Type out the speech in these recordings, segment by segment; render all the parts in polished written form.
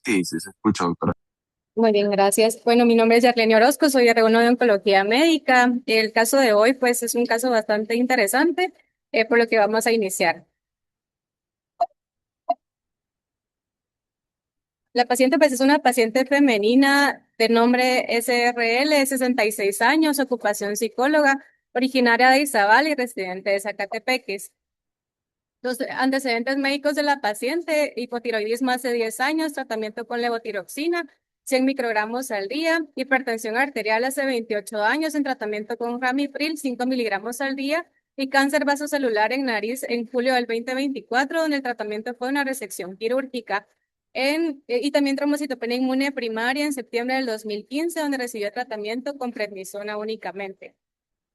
Sí, sí, se escucha, doctora. Muy bien, gracias. Bueno, mi nombre es Yarlene Orozco, soy de Uno de Oncología Médica. El caso de hoy, pues, es un caso bastante interesante, por lo que vamos a iniciar. La paciente, pues, es una paciente femenina de nombre SRL, 66 años, ocupación psicóloga, originaria de Izabal y residente de Zacatepeques. Los antecedentes médicos de la paciente: hipotiroidismo hace 10 años, tratamiento con levotiroxina, 100 microgramos al día; hipertensión arterial hace 28 años, en tratamiento con ramipril, 5 miligramos al día; y cáncer vasocelular en nariz en julio del 2024, donde el tratamiento fue una resección quirúrgica. Y también trombocitopenia inmune primaria en septiembre del 2015, donde recibió tratamiento con prednisona únicamente.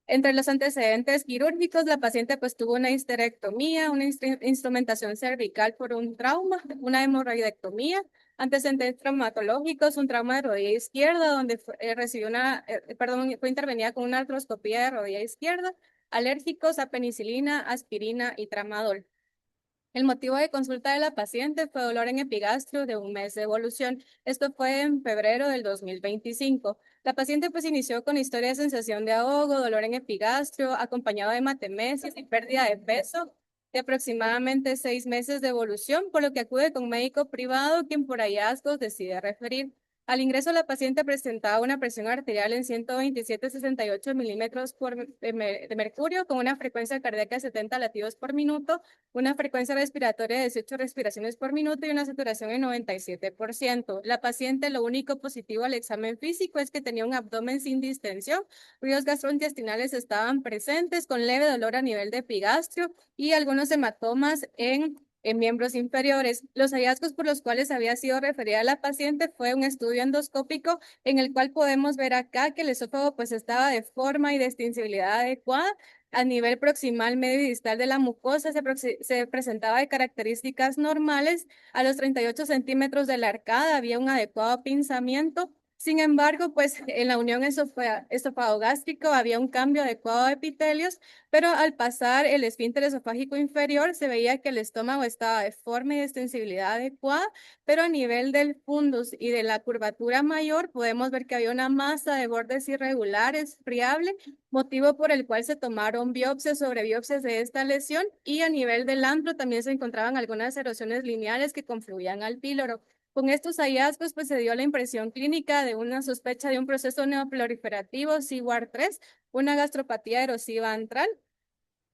Entre los antecedentes quirúrgicos, la paciente pues tuvo una histerectomía, una instrumentación cervical por un trauma, una hemorroidectomía, antecedentes traumatológicos, un trauma de rodilla izquierda, donde recibió perdón, fue intervenida con una artroscopía de rodilla izquierda, alérgicos a penicilina, aspirina y tramadol. El motivo de consulta de la paciente fue dolor en epigastrio de un mes de evolución. Esto fue en febrero del 2025. La paciente pues inició con historia de sensación de ahogo, dolor en epigastrio, acompañado de hematemesis y pérdida de peso de aproximadamente 6 meses de evolución, por lo que acude con médico privado, quien por hallazgos decide referir. Al ingreso, la paciente presentaba una presión arterial en 127,68 milímetros de mercurio, con una frecuencia cardíaca de 70 latidos por minuto, una frecuencia respiratoria de 18 respiraciones por minuto y una saturación en 97%. La paciente, lo único positivo al examen físico es que tenía un abdomen sin distensión, ruidos gastrointestinales estaban presentes, con leve dolor a nivel de epigastrio y algunos hematomas en miembros inferiores. Los hallazgos por los cuales había sido referida a la paciente fue un estudio endoscópico, en el cual podemos ver acá que el esófago pues estaba de forma y de extensibilidad adecuada. A nivel proximal, medio y distal de la mucosa se presentaba de características normales. A los 38 centímetros de la arcada había un adecuado pinzamiento. Sin embargo, pues en la unión esofagogástrico había un cambio adecuado de epitelios, pero al pasar el esfínter esofágico inferior se veía que el estómago estaba deforme y de extensibilidad adecuada, pero a nivel del fundus y de la curvatura mayor podemos ver que había una masa de bordes irregulares, friable, motivo por el cual se tomaron biopsias sobre biopsias de esta lesión, y a nivel del antro también se encontraban algunas erosiones lineales que confluían al píloro. Con estos hallazgos, pues se dio la impresión clínica de una sospecha de un proceso neoproliferativo CWAR3, una gastropatía erosiva antral,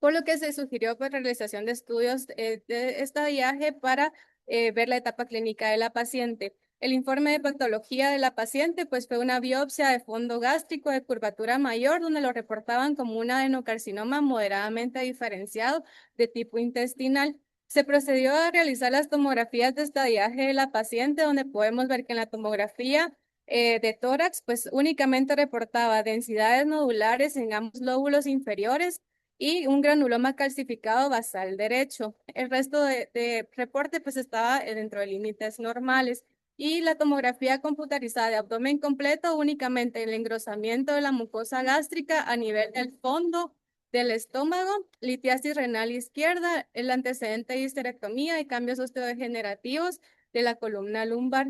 por lo que se sugirió pues realización de estudios de estadiaje para ver la etapa clínica de la paciente. El informe de patología de la paciente pues fue una biopsia de fondo gástrico de curvatura mayor, donde lo reportaban como un adenocarcinoma moderadamente diferenciado de tipo intestinal. Se procedió a realizar las tomografías de estadiaje de la paciente, donde podemos ver que en la tomografía de tórax pues únicamente reportaba densidades nodulares en ambos lóbulos inferiores y un granuloma calcificado basal derecho. El resto de reporte pues estaba dentro de límites normales. Y la tomografía computarizada de abdomen completo, únicamente el engrosamiento de la mucosa gástrica a nivel del fondo del estómago, litiasis renal izquierda, el antecedente de histerectomía y cambios osteodegenerativos de la columna lumbar.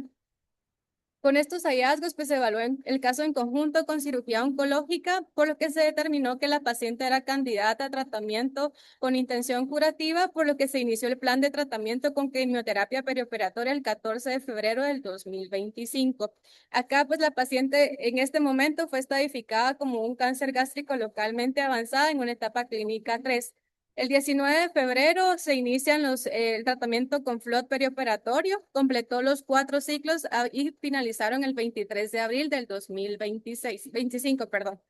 Con estos hallazgos, pues se evaluó el caso en conjunto con cirugía oncológica, por lo que se determinó que la paciente era candidata a tratamiento con intención curativa, por lo que se inició el plan de tratamiento con quimioterapia perioperatoria el 14 de febrero del 2025. Acá, pues la paciente en este momento fue estadificada como un cáncer gástrico localmente avanzada en una etapa clínica 3. El 19 de febrero se inician el tratamiento con FLOT perioperatorio, completó los 4 ciclos y finalizaron el 23 de abril del 2025, perdón.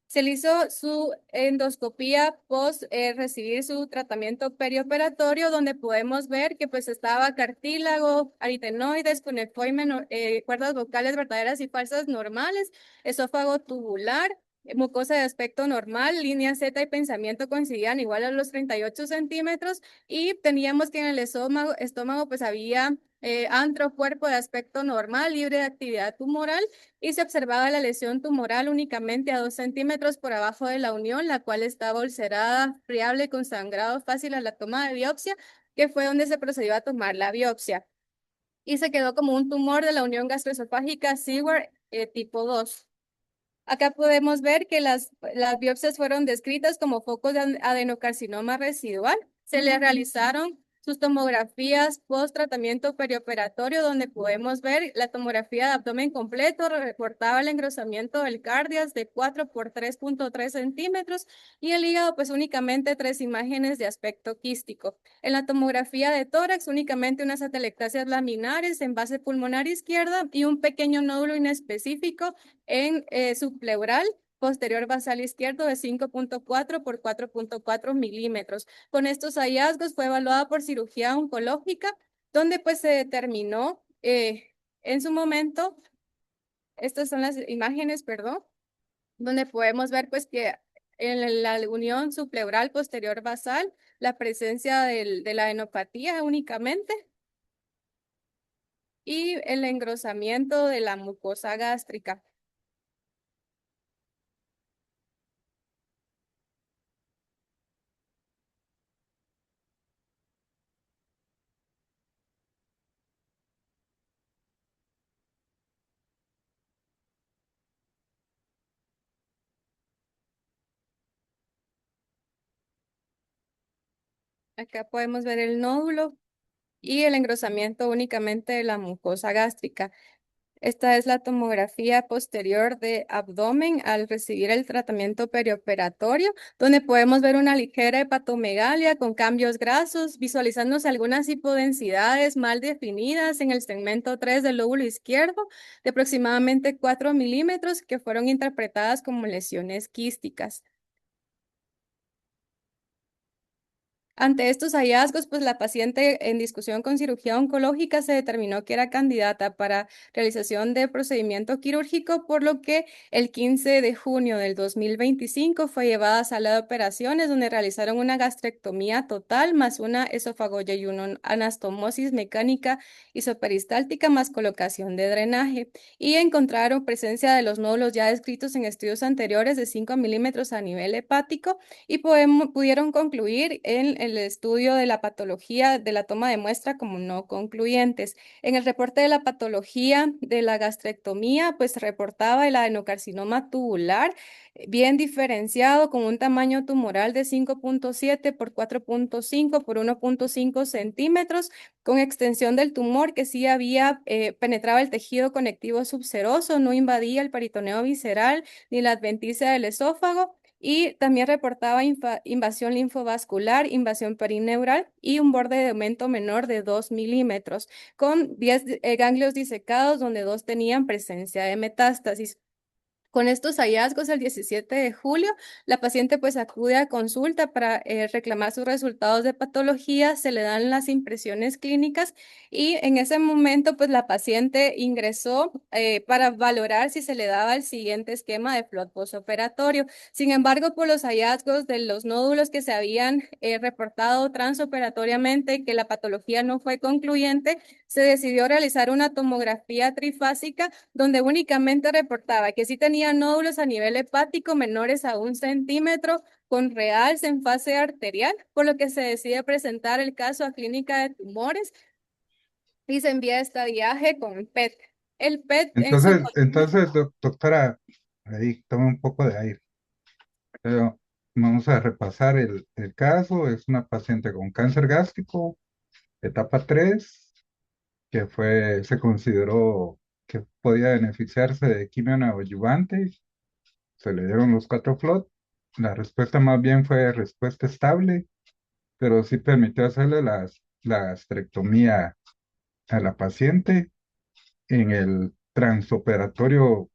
Se le hizo su endoscopía post recibir su tratamiento perioperatorio, donde podemos ver que pues estaba cartílago, aritenoides, cunepoimen, cuerdas vocales verdaderas y falsas normales, esófago tubular, mucosa de aspecto normal, línea Z y pensamiento coincidían igual a los 38 centímetros, y teníamos que en el estómago pues había antro, cuerpo de aspecto normal, libre de actividad tumoral, y se observaba la lesión tumoral únicamente a 2 centímetros por abajo de la unión, la cual estaba ulcerada, friable, con sangrado fácil a la toma de biopsia, que fue donde se procedió a tomar la biopsia. y se quedó como un tumor de la unión gastroesofágica Seward tipo 2. Acá podemos ver que las biopsias fueron descritas como focos de adenocarcinoma residual. Se le realizaron sus tomografías post tratamiento perioperatorio, donde podemos ver la tomografía de abdomen completo, reportaba el engrosamiento del cardias de 4 por 3.3 centímetros y el hígado pues únicamente 3 imágenes de aspecto quístico. En la tomografía de tórax únicamente unas atelectasias laminares en base pulmonar izquierda y un pequeño nódulo inespecífico en subpleural posterior basal izquierdo de 5.4 por 4.4 milímetros. Con estos hallazgos fue evaluada por cirugía oncológica, donde pues se determinó en su momento, estas son las imágenes, perdón, donde podemos ver pues que en la unión subpleural posterior basal, la presencia de la adenopatía únicamente y el engrosamiento de la mucosa gástrica. Acá podemos ver el nódulo y el engrosamiento únicamente de la mucosa gástrica. Esta es la tomografía posterior de abdomen al recibir el tratamiento perioperatorio, donde podemos ver una ligera hepatomegalia con cambios grasos, visualizándose algunas hipodensidades mal definidas en el segmento 3 del lóbulo izquierdo de aproximadamente 4 milímetros que fueron interpretadas como lesiones quísticas. Ante estos hallazgos, pues la paciente en discusión con cirugía oncológica se determinó que era candidata para realización de procedimiento quirúrgico, por lo que el 15 de junio del 2025 fue llevada a sala de operaciones donde realizaron una gastrectomía total más una anastomosis mecánica isoperistáltica más colocación de drenaje y encontraron presencia de los nódulos ya descritos en estudios anteriores de 5 milímetros a nivel hepático y pudieron concluir en el estudio de la patología de la toma de muestra como no concluyentes. En el reporte de la patología de la gastrectomía, pues reportaba el adenocarcinoma tubular bien diferenciado con un tamaño tumoral de 5.7 por 4.5 por 1.5 centímetros, con extensión del tumor que sí había penetrado el tejido conectivo subseroso, no invadía el peritoneo visceral ni la adventicia del esófago y también reportaba invasión linfovascular, invasión perineural y un borde de aumento menor de 2 milímetros, con 10 ganglios disecados donde 2 tenían presencia de metástasis. Con estos hallazgos, el 17 de julio, la paciente pues acude a consulta para reclamar sus resultados de patología, se le dan las impresiones clínicas y en ese momento pues la paciente ingresó para valorar si se le daba el siguiente esquema de FLOT postoperatorio. Sin embargo, por los hallazgos de los nódulos que se habían reportado transoperatoriamente y que la patología no fue concluyente, se decidió realizar una tomografía trifásica donde únicamente reportaba que sí tenía nódulos a nivel hepático menores a 1 centímetro con realce en fase arterial, por lo que se decide presentar el caso a clínica de tumores y se envía esta viaje con PET. El PET en su... Entonces, doctora, ahí toma un poco de aire. Pero vamos a repasar el caso. Es una paciente con cáncer gástrico, etapa 3 que se consideró que podía beneficiarse de quimio neoadyuvante. Se le dieron los 4 FLOT. La respuesta más bien fue respuesta estable, pero sí permitió hacerle la gastrectomía a la paciente. En el transoperatorio,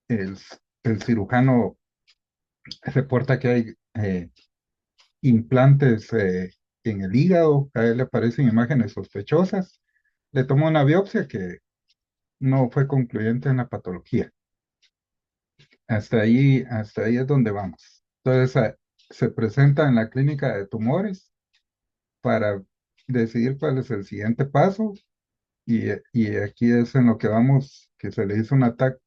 el, el cirujano reporta que hay implantes en el hígado, a él le aparecen imágenes sospechosas. Le tomó una biopsia que no fue concluyente en la patología. Hasta ahí es donde vamos. Entonces, se presenta en la clínica de tumores para decidir cuál es el siguiente paso y aquí es en lo que vamos, que se le hizo una TAC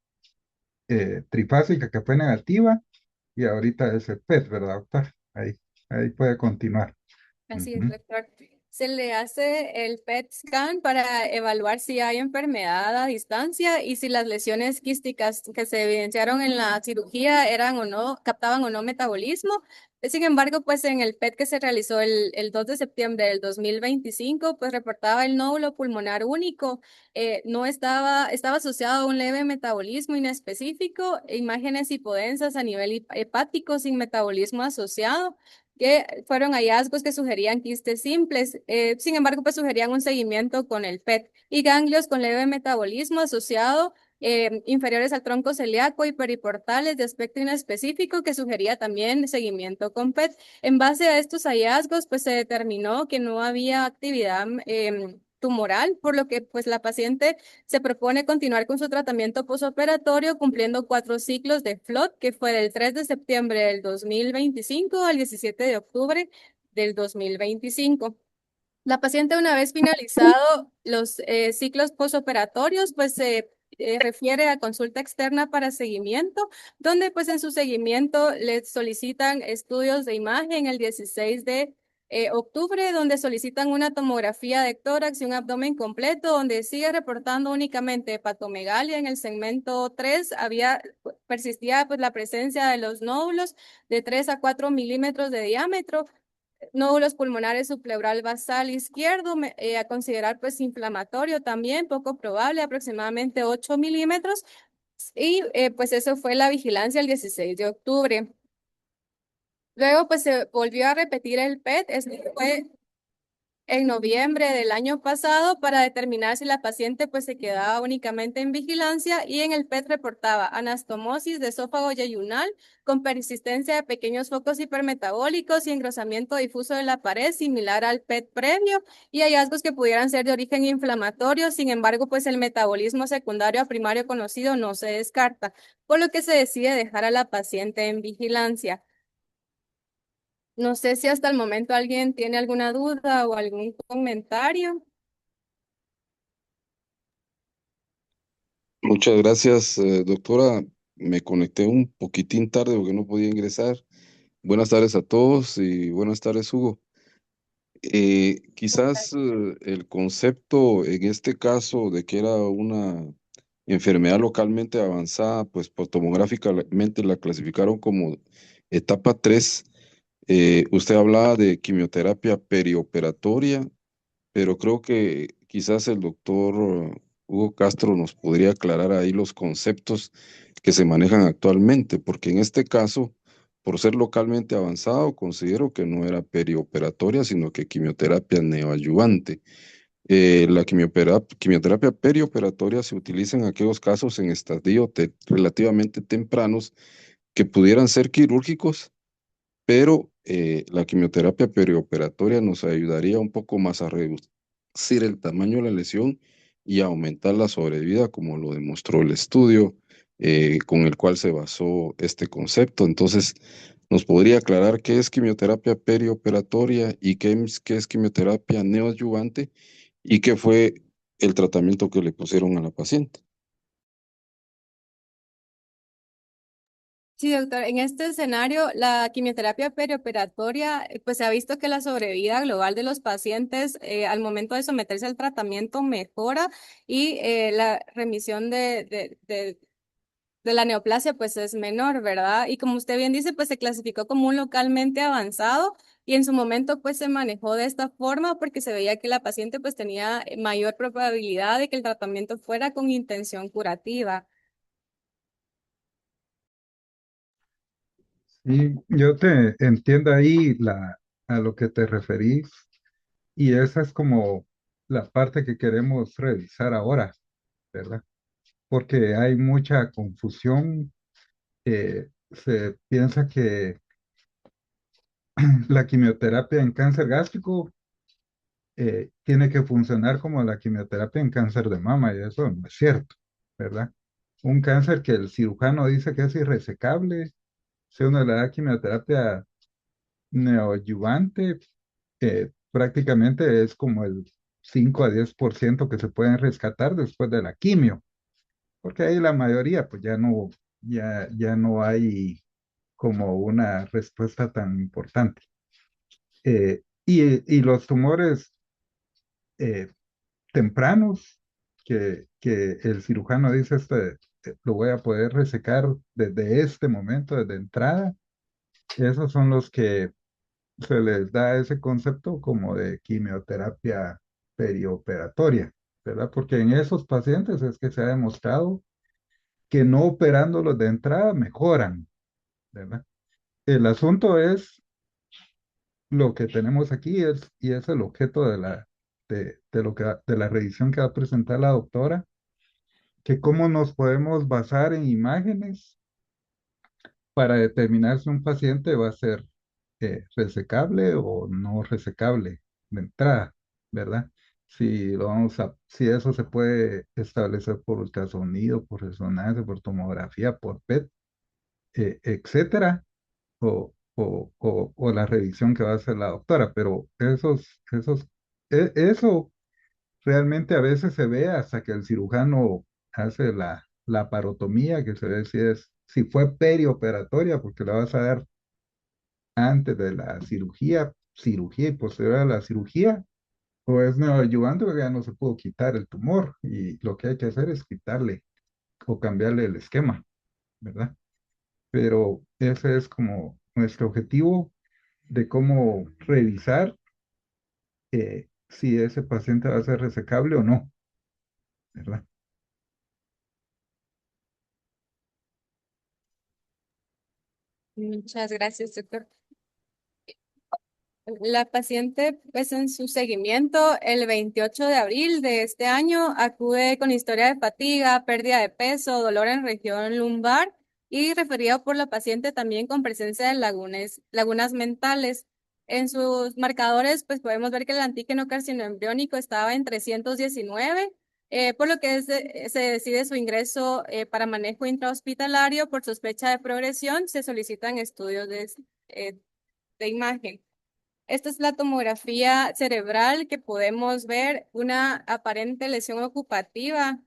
trifásica que fue negativa y ahorita es el PET, ¿verdad, doctor? Ahí puede continuar. Así es, Ujú. doctor. Se le hace el PET scan para evaluar si hay enfermedad a distancia y si las lesiones quísticas que se evidenciaron en la cirugía eran o no, captaban o no metabolismo. Sin embargo, pues en el PET que se realizó el 2 de septiembre del 2025, pues reportaba el nódulo pulmonar único. No estaba asociado a un leve metabolismo inespecífico, imágenes hipodensas a nivel hepático sin metabolismo asociado, que fueron hallazgos que sugerían quistes simples. Sin embargo, pues sugerían un seguimiento con el PET y ganglios con leve metabolismo asociado, inferiores al tronco celíaco y periportales de aspecto inespecífico, que sugería también seguimiento con PET. En base a estos hallazgos, pues se determinó que no había actividad tumoral, por lo que pues la paciente se propone continuar con su tratamiento posoperatorio cumpliendo 4 ciclos de FLOT, que fue del 3 de septiembre del 2025 al 17 de octubre del 2025. La paciente, una vez finalizado los ciclos posoperatorios, pues se refiere a consulta externa para seguimiento, donde pues en su seguimiento le solicitan estudios de imagen el 16 de octubre, donde solicitan una tomografía de tórax y un abdomen completo, donde sigue reportando únicamente hepatomegalia en el segmento 3. Persistía pues la presencia de los nódulos de 3 a 4 milímetros de diámetro, nódulos pulmonares subpleural basal izquierdo, a considerar pues inflamatorio también, poco probable, aproximadamente 8 milímetros. Y pues eso fue la vigilancia el 16 de octubre. Luego pues se volvió a repetir el PET, este fue en noviembre del año pasado, para determinar si la paciente pues se quedaba únicamente en vigilancia, y en el PET reportaba anastomosis de esófago yeyunal con persistencia de pequeños focos hipermetabólicos y engrosamiento difuso de la pared similar al PET previo, y hallazgos que pudieran ser de origen inflamatorio. Sin embargo, pues el metabolismo secundario a primario conocido no se descarta, por lo que se decide dejar a la paciente en vigilancia. No sé si hasta el momento alguien tiene alguna duda o algún comentario. Muchas gracias, doctora. Me conecté un poquitín tarde porque no podía ingresar. Buenas tardes a todos y buenas tardes, Hugo. Quizás el concepto en este caso de que era una enfermedad localmente avanzada, pues por tomográficamente la clasificaron como etapa 3. Usted hablaba de quimioterapia perioperatoria, pero creo que quizás el doctor Hugo Castro nos podría aclarar ahí los conceptos que se manejan actualmente, porque en este caso, por ser localmente avanzado, considero que no era perioperatoria, sino que quimioterapia neoadyuvante. La quimioterapia perioperatoria se utiliza en aquellos casos en estadio relativamente tempranos que pudieran ser quirúrgicos, pero la quimioterapia perioperatoria nos ayudaría un poco más a reducir el tamaño de la lesión y a aumentar la sobrevida, como lo demostró el estudio con el cual se basó este concepto. Entonces, ¿nos podría aclarar qué es quimioterapia perioperatoria y qué es quimioterapia neoadyuvante y qué fue el tratamiento que le pusieron a la paciente? Sí, doctor, en este escenario, la quimioterapia perioperatoria, pues se ha visto que la sobrevida global de los pacientes al momento de someterse al tratamiento mejora, y la remisión de la neoplasia pues es menor, ¿verdad? Y como usted bien dice, pues se clasificó como un localmente avanzado, y en su momento pues se manejó de esta forma porque se veía que la paciente pues tenía mayor probabilidad de que el tratamiento fuera con intención curativa. Y yo te entiendo ahí a lo que te referís, y esa es como la parte que queremos revisar ahora, ¿verdad? Porque hay mucha confusión. Se piensa que la quimioterapia en cáncer gástrico tiene que funcionar como la quimioterapia en cáncer de mama, y eso no es cierto, ¿verdad? Un cáncer que el cirujano dice que es irresecable, si uno le da quimioterapia neoadyuvante, prácticamente es como el 5 a 10% que se pueden rescatar después de la quimio, porque ahí la mayoría pues ya no hay como una respuesta tan importante. Y los tumores eh, tempranos que el cirujano dice, lo voy a poder resecar desde este momento, desde entrada. Esos son los que se les da ese concepto como de quimioterapia perioperatoria, ¿verdad? Porque en esos pacientes es que se ha demostrado que no operándolos de entrada mejoran, ¿verdad? El asunto es lo que tenemos aquí y es el objeto de la revisión que va a presentar la doctora, que cómo nos podemos basar en imágenes para determinar si un paciente va a ser resecable o no resecable de entrada, ¿verdad? Si eso se puede establecer por ultrasonido, por resonancia, por tomografía, por PET, etcétera, o la revisión que va a hacer la doctora, pero eso realmente a veces se ve hasta que el cirujano hace la parotomía, que se ve si fue perioperatoria, porque la vas a dar antes de la cirugía y posterior a la cirugía, o es neoadyuvante porque ya no se pudo quitar el tumor y lo que hay que hacer es quitarle o cambiarle el esquema, ¿verdad? Pero ese es como nuestro objetivo de cómo revisar si ese paciente va a ser resecable o no, ¿verdad? Muchas gracias, doctor. La paciente, pues en su seguimiento, el 28 de abril de este año, acude con historia de fatiga, pérdida de peso, dolor en región lumbar y referido por la paciente también con presencia de lagunas mentales. En sus marcadores, pues podemos ver que el antígeno carcinoembriónico estaba en 319, por lo que se decide su ingreso para manejo intrahospitalario por sospecha de progresión. Se solicitan estudios eh, de imagen. Esta es la tomografía cerebral que podemos ver una aparente lesión ocupativa.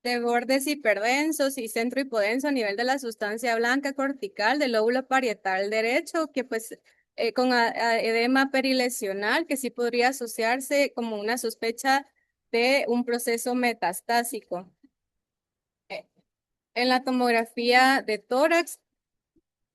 De bordes hiperdensos y centro hipodenso a nivel de la sustancia blanca cortical del lóbulo parietal derecho, que pues con edema perilesional, que sí podría asociarse como una sospecha de un proceso metastásico. Eh, En la tomografía de tórax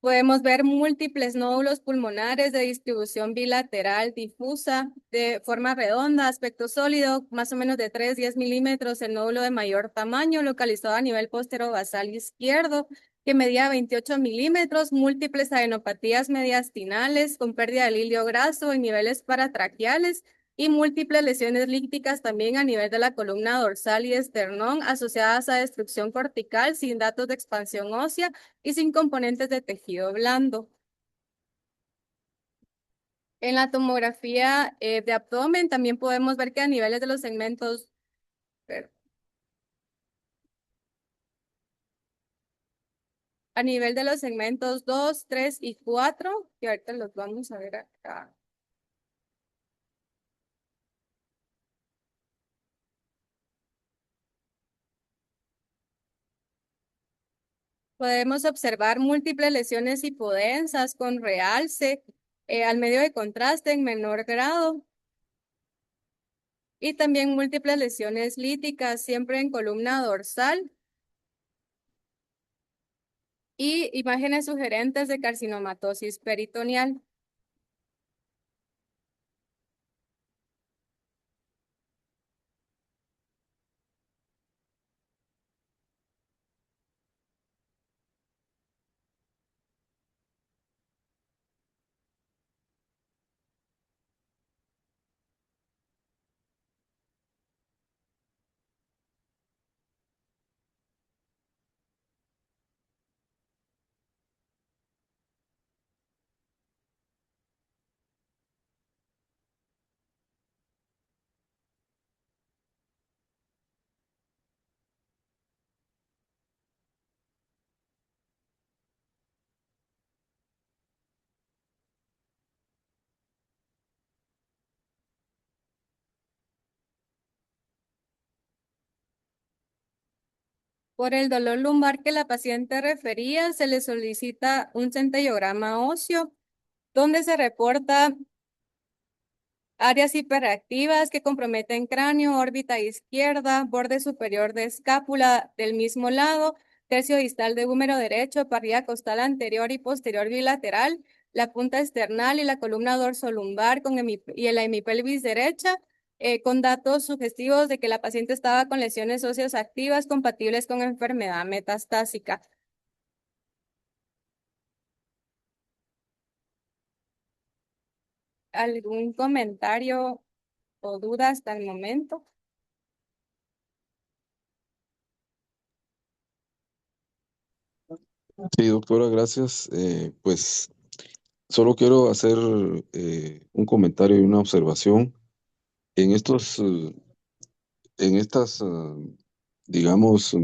podemos ver múltiples nódulos pulmonares de distribución bilateral difusa, de forma redonda, aspecto sólido, más o menos de 3 a 10 milímetros, el nódulo de mayor tamaño, localizado a nivel posterior-basal izquierdo, que medía 28 milímetros, múltiples adenopatías mediastinales con pérdida del hilio graso en niveles paratraqueales y múltiples lesiones líticas también a nivel de la columna dorsal y esternón asociadas a destrucción cortical sin datos de expansión ósea y sin componentes de tejido blando. En la tomografía de abdomen también podemos ver que a niveles de los segmentos, per- a nivel de los segmentos 2, 3 y 4, que ahorita los vamos a ver acá. Podemos observar múltiples lesiones hipodensas con realce al medio de contraste en menor grado y también múltiples lesiones líticas siempre en columna dorsal y imágenes sugerentes de carcinomatosis peritoneal. Por el dolor lumbar que la paciente refería, se le solicita un centellograma óseo, donde se reporta áreas hiperactivas que comprometen cráneo, órbita izquierda, borde superior de escápula del mismo lado, tercio distal de húmero derecho, parrilla costal anterior y posterior bilateral, la punta esternal y la columna dorsolumbar y la hemipelvis derecha, con datos sugestivos de que la paciente estaba con lesiones óseas activas compatibles con enfermedad metastásica. ¿Algún comentario o duda hasta el momento? Sí, doctora, gracias. Pues solo quiero hacer un comentario y una observación. En estas, digamos,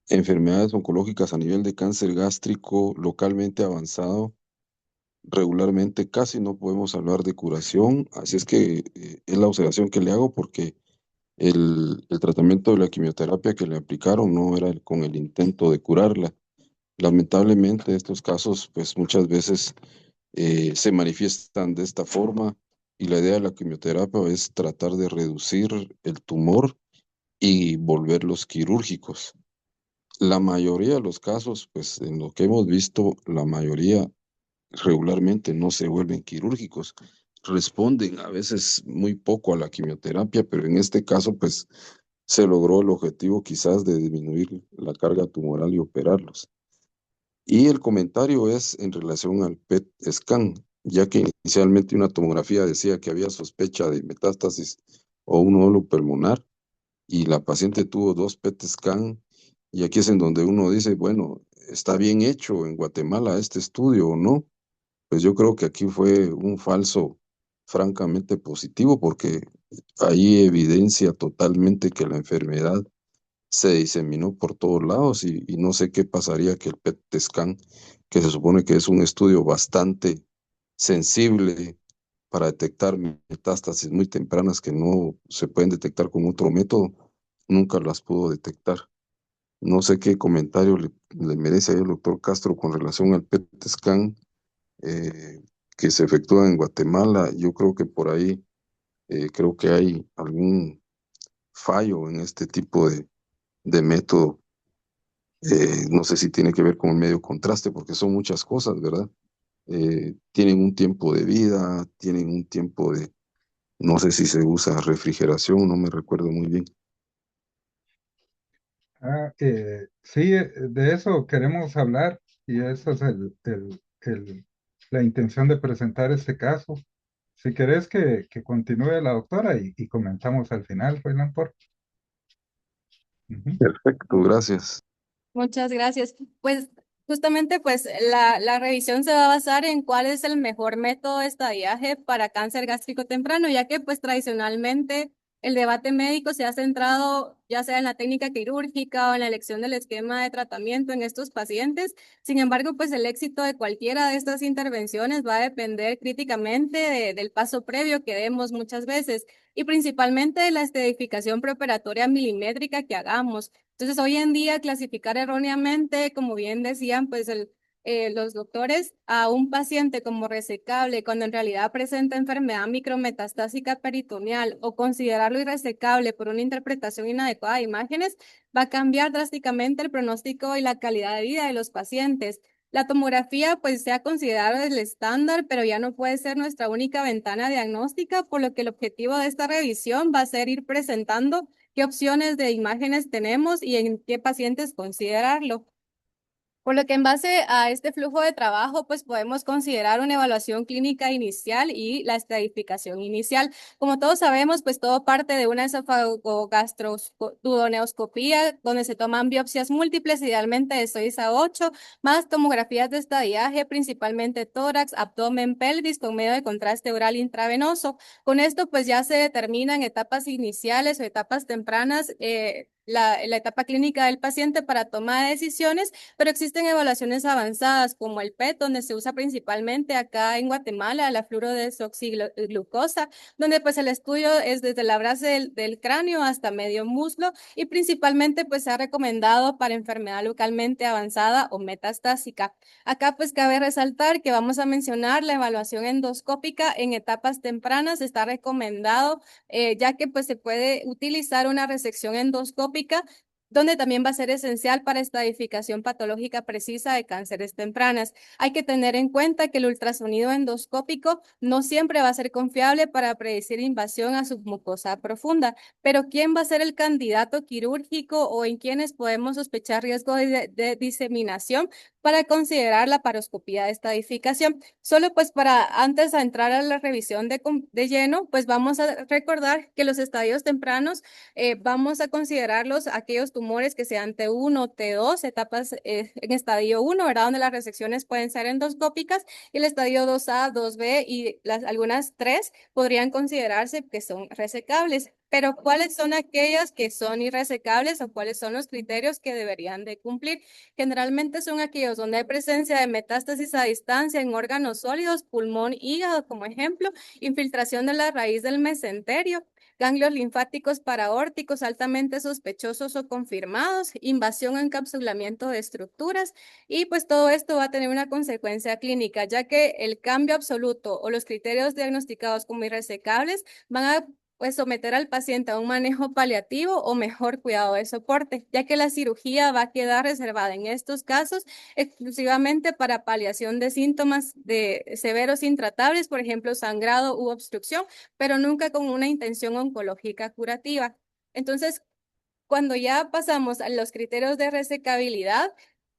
enfermedades oncológicas a nivel de cáncer gástrico localmente avanzado, regularmente casi no podemos hablar de curación, así es que es la observación que le hago porque el tratamiento de la quimioterapia que le aplicaron no era con el intento de curarla. Lamentablemente estos casos pues muchas veces se manifiestan de esta forma y la idea de la quimioterapia es tratar de reducir el tumor y volverlos quirúrgicos. La mayoría de los casos, pues en lo que hemos visto, la mayoría regularmente no se vuelven quirúrgicos. Responden a veces muy poco a la quimioterapia, pero en este caso, pues se logró el objetivo quizás de disminuir la carga tumoral y operarlos. Y el comentario es en relación al PET scan, ya que inicialmente una tomografía decía que había sospecha de metástasis o un nódulo pulmonar y la paciente tuvo dos PET scan y aquí es en donde uno dice, bueno, ¿está bien hecho en Guatemala este estudio o no? Pues yo creo que aquí fue un falso francamente positivo porque hay evidencia totalmente que la enfermedad se diseminó por todos lados y no sé qué pasaría que el PET scan, que se supone que es un estudio bastante sensible para detectar metástasis muy tempranas que no se pueden detectar con otro método, nunca las pudo detectar. No sé qué comentario le merece ahí el doctor Castro con relación al PET scan eh, que se efectúa en Guatemala. Yo creo que por ahí creo que hay algún fallo en este tipo de método. No sé si tiene que ver con el medio contraste, porque son muchas cosas, ¿verdad? Tienen un tiempo de vida, tienen un tiempo de, no sé si se usa refrigeración, no me recuerdo muy bien. Sí, de eso queremos hablar y esa es la intención de presentar este caso. Si querés que continúe la doctora y comentamos al final, Fernán, por. Ujú. Perfecto, gracias. Muchas gracias. Pues justamente pues la revisión se va a basar en cuál es el mejor método de estadiaje para cáncer gástrico temprano, ya que pues tradicionalmente el debate médico se ha centrado ya sea en la técnica quirúrgica o en la elección del esquema de tratamiento en estos pacientes. Sin embargo, pues el éxito de cualquiera de estas intervenciones va a depender críticamente del paso previo que demos muchas veces y principalmente de la estadificación preoperatoria milimétrica que hagamos. Entonces, hoy en día clasificar erróneamente, como bien decían, pues los doctores, a un paciente como resecable cuando en realidad presenta enfermedad micrometastásica peritoneal o considerarlo irresecable por una interpretación inadecuada de imágenes, va a cambiar drásticamente el pronóstico y la calidad de vida de los pacientes. La tomografía, pues, se ha considerado el estándar, pero ya no puede ser nuestra única ventana diagnóstica, por lo que el objetivo de esta revisión va a ser ir presentando qué opciones de imágenes tenemos y en qué pacientes considerarlo. Por lo que en base a este flujo de trabajo, pues podemos considerar una evaluación clínica inicial y la estratificación inicial. Como todos sabemos, pues todo parte de una esofagogastroduodenoscopía, donde se toman biopsias múltiples, idealmente de 6 a 8, más tomografías de estadiaje, principalmente tórax, abdomen, pelvis, con medio de contraste oral intravenoso. Con esto, pues ya se determinan etapas iniciales o etapas tempranas la etapa clínica del paciente para toma de decisiones, pero existen evaluaciones avanzadas como el PET, donde se usa principalmente acá en Guatemala la fluorodesoxiglucosa, donde pues el estudio es desde la base del cráneo hasta medio muslo y principalmente pues se ha recomendado para enfermedad localmente avanzada o metastásica. Acá pues cabe resaltar que vamos a mencionar la evaluación endoscópica en etapas tempranas, está recomendado ya que pues se puede utilizar una resección endoscópica donde también va a ser esencial para estadificación patológica precisa de cánceres tempranas. Hay que tener en cuenta que el ultrasonido endoscópico no siempre va a ser confiable para predecir invasión a submucosa profunda, pero ¿quién va a ser el candidato quirúrgico o en quienes podemos sospechar riesgo de diseminación para considerar la paroscopía de estadificación? Solo pues para antes de entrar a la revisión de lleno, pues vamos a recordar que los estadios tempranos vamos a considerarlos aquellos tumores que sean T1, T2, etapas en estadio 1, ¿verdad? Donde las resecciones pueden ser endoscópicas y el estadio 2A, 2B y algunas 3 podrían considerarse que son resecables. Pero ¿cuáles son aquellas que son irresecables o cuáles son los criterios que deberían de cumplir? Generalmente son aquellos donde hay presencia de metástasis a distancia en órganos sólidos, pulmón, hígado, como ejemplo, infiltración de la raíz del mesenterio, ganglios linfáticos paraórticos altamente sospechosos o confirmados, invasión o encapsulamiento de estructuras y pues todo esto va a tener una consecuencia clínica, ya que el cambio absoluto o los criterios diagnosticados como irresecables van a pues someter al paciente a un manejo paliativo o mejor cuidado de soporte, ya que la cirugía va a quedar reservada en estos casos exclusivamente para paliación de síntomas de severos intratables, por ejemplo, sangrado u obstrucción, pero nunca con una intención oncológica curativa. Entonces, cuando ya pasamos a los criterios de resecabilidad,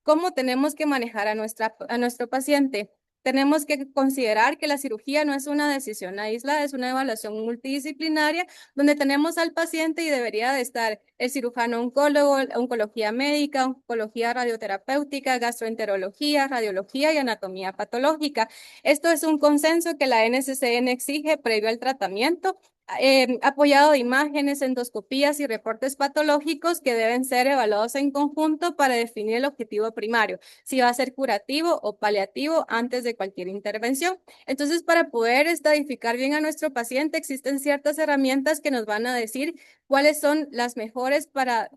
¿cómo tenemos que manejar a nuestro paciente? Tenemos que considerar que la cirugía no es una decisión aislada, es una evaluación multidisciplinaria donde tenemos al paciente y debería de estar el cirujano oncólogo, oncología médica, oncología radioterapéutica, gastroenterología, radiología y anatomía patológica. Esto es un consenso que la NCCN exige previo al tratamiento apoyado de imágenes, endoscopías y reportes patológicos que deben ser evaluados en conjunto para definir el objetivo primario, si va a ser curativo o paliativo antes de cualquier intervención. Entonces, para poder estadificar bien a nuestro paciente, existen ciertas herramientas que nos van a decir cuáles son las mejores para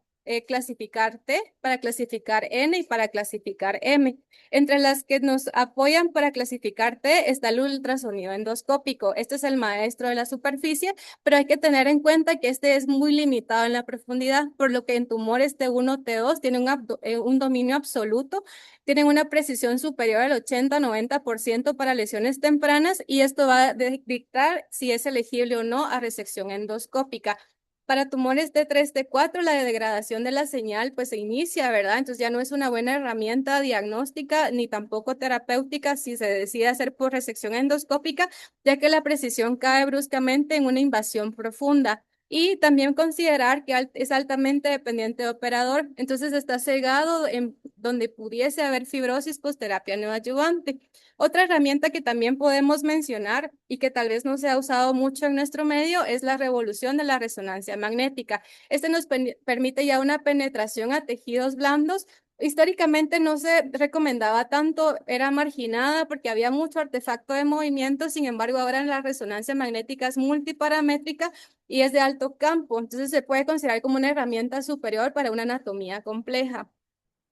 clasificar T, para clasificar N y para clasificar M. Entre las que nos apoyan para clasificar T está el ultrasonido endoscópico. Este es el maestro de la superficie, pero hay que tener en cuenta que este es muy limitado en la profundidad, por lo que en tumores T1, T2 tienen un dominio absoluto, tienen una precisión superior al 80-90% para lesiones tempranas y esto va a dictar si es elegible o no a resección endoscópica. Para tumores T3, T4, la degradación de la señal pues se inicia, ¿verdad? Entonces ya no es una buena herramienta diagnóstica ni tampoco terapéutica si se decide hacer por resección endoscópica, ya que la precisión cae bruscamente en una invasión profunda. Y también considerar que es altamente dependiente de operador, entonces está cegado en donde pudiese haber fibrosis post-terapia neoadyuvante. Otra herramienta que también podemos mencionar y que tal vez no se ha usado mucho en nuestro medio es la revolución de la resonancia magnética. Este nos permite ya una penetración a tejidos blandos. Históricamente no se recomendaba tanto, era marginada porque había mucho artefacto de movimiento, sin embargo ahora la resonancia magnética es multiparamétrica y es de alto campo, entonces se puede considerar como una herramienta superior para una anatomía compleja.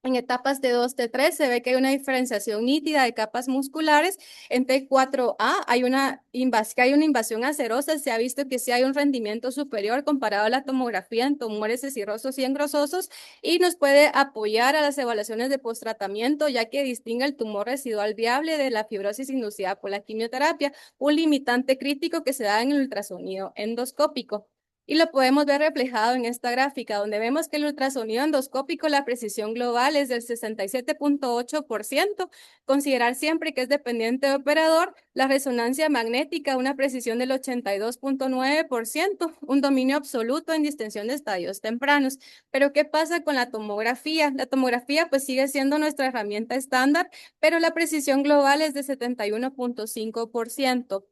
En etapas T2, T3 se ve que hay una diferenciación nítida de capas musculares. En T4A que hay una invasión acerosa. Se ha visto que sí hay un rendimiento superior comparado a la tomografía en tumores escirrosos y engrososos y nos puede apoyar a las evaluaciones de posttratamiento ya que distingue el tumor residual viable de la fibrosis inducida por la quimioterapia, un limitante crítico que se da en el ultrasonido endoscópico. Y lo podemos ver reflejado en esta gráfica, donde vemos que el ultrasonido endoscópico, la precisión global es del 67.8%, considerar siempre que es dependiente de operador, la resonancia magnética, una precisión del 82.9%, un dominio absoluto en distensión de estadios tempranos. Pero ¿qué pasa con la tomografía? La tomografía pues sigue siendo nuestra herramienta estándar, pero la precisión global es de 71.5%.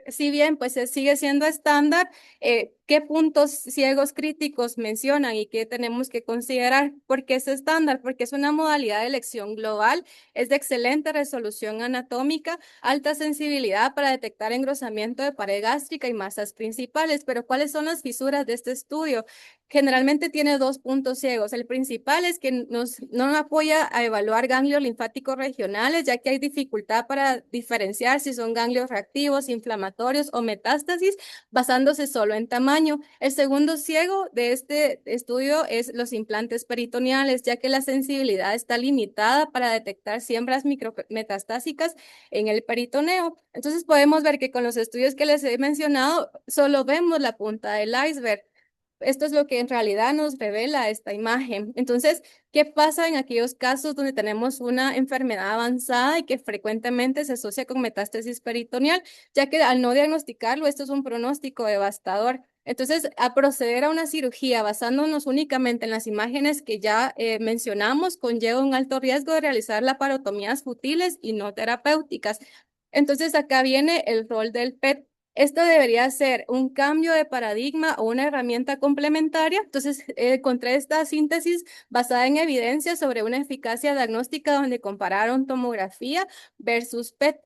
Si bien pues sigue siendo estándar, ¿Qué puntos ciegos críticos mencionan y qué tenemos que considerar? Porque es estándar, porque es una modalidad de elección global, es de excelente resolución anatómica, alta sensibilidad para detectar engrosamiento de pared gástrica y masas principales. Pero ¿cuáles son las fisuras de este estudio? Generalmente tiene dos puntos ciegos. El principal es que no nos apoya a evaluar ganglios linfáticos regionales, ya que hay dificultad para diferenciar si son ganglios reactivos, inflamatorios o metástasis, basándose solo en tamaño. El segundo ciego de este estudio es los implantes peritoneales, ya que la sensibilidad está limitada para detectar siembras micrometastásicas en el peritoneo. Entonces podemos ver que con los estudios que les he mencionado, solo vemos la punta del iceberg. Esto es lo que en realidad nos revela esta imagen. Entonces, ¿qué pasa en aquellos casos donde tenemos una enfermedad avanzada y que frecuentemente se asocia con metástasis peritoneal? Ya que al no diagnosticarlo, esto es un pronóstico devastador. Entonces, a proceder a una cirugía basándonos únicamente en las imágenes que ya mencionamos, conlleva un alto riesgo de realizar laparotomías futiles y no terapéuticas. Entonces, acá viene el rol del PET. Esto debería ser un cambio de paradigma o una herramienta complementaria. Entonces, encontré esta síntesis basada en evidencia sobre una eficacia diagnóstica donde compararon tomografía versus PET.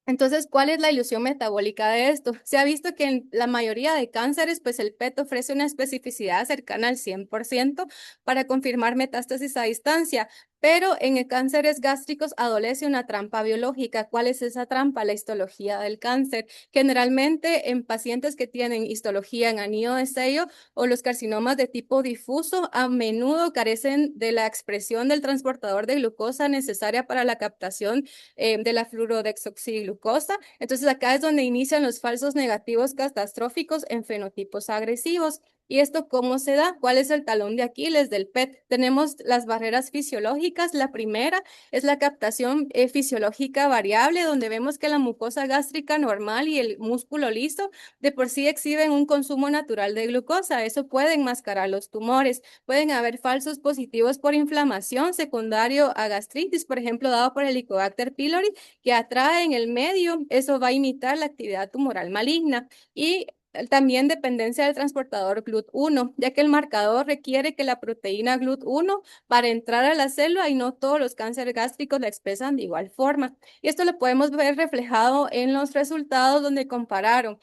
Entonces, ¿cuál es la ilusión metabólica de esto? Se ha visto que en la mayoría de cánceres, pues el PET ofrece una especificidad cercana al 100% para confirmar metástasis a distancia, pero en cánceres gástricos adolece una trampa biológica. ¿Cuál es esa trampa? La histología del cáncer. Generalmente en pacientes que tienen histología en anillo de sello o los carcinomas de tipo difuso, a menudo carecen de la expresión del transportador de glucosa necesaria para la captación de la fluorodexoxiglucosa. Entonces acá es donde inician los falsos negativos catastróficos en fenotipos agresivos. ¿Y esto cómo se da? ¿Cuál es el talón de Aquiles del PET? Tenemos las barreras fisiológicas. La primera es la captación fisiológica variable, donde vemos que la mucosa gástrica normal y el músculo liso de por sí exhiben un consumo natural de glucosa. Eso puede enmascarar los tumores. Pueden haber falsos positivos por inflamación secundario a gastritis, por ejemplo, dado por Helicobacter pylori, que atrae en el medio. Eso va a imitar la actividad tumoral maligna. Y también dependencia del transportador GLUT1, ya que el marcador requiere que la proteína GLUT1 para entrar a la célula y no todos los cánceres gástricos la expresan de igual forma. Y esto lo podemos ver reflejado en los resultados donde compararon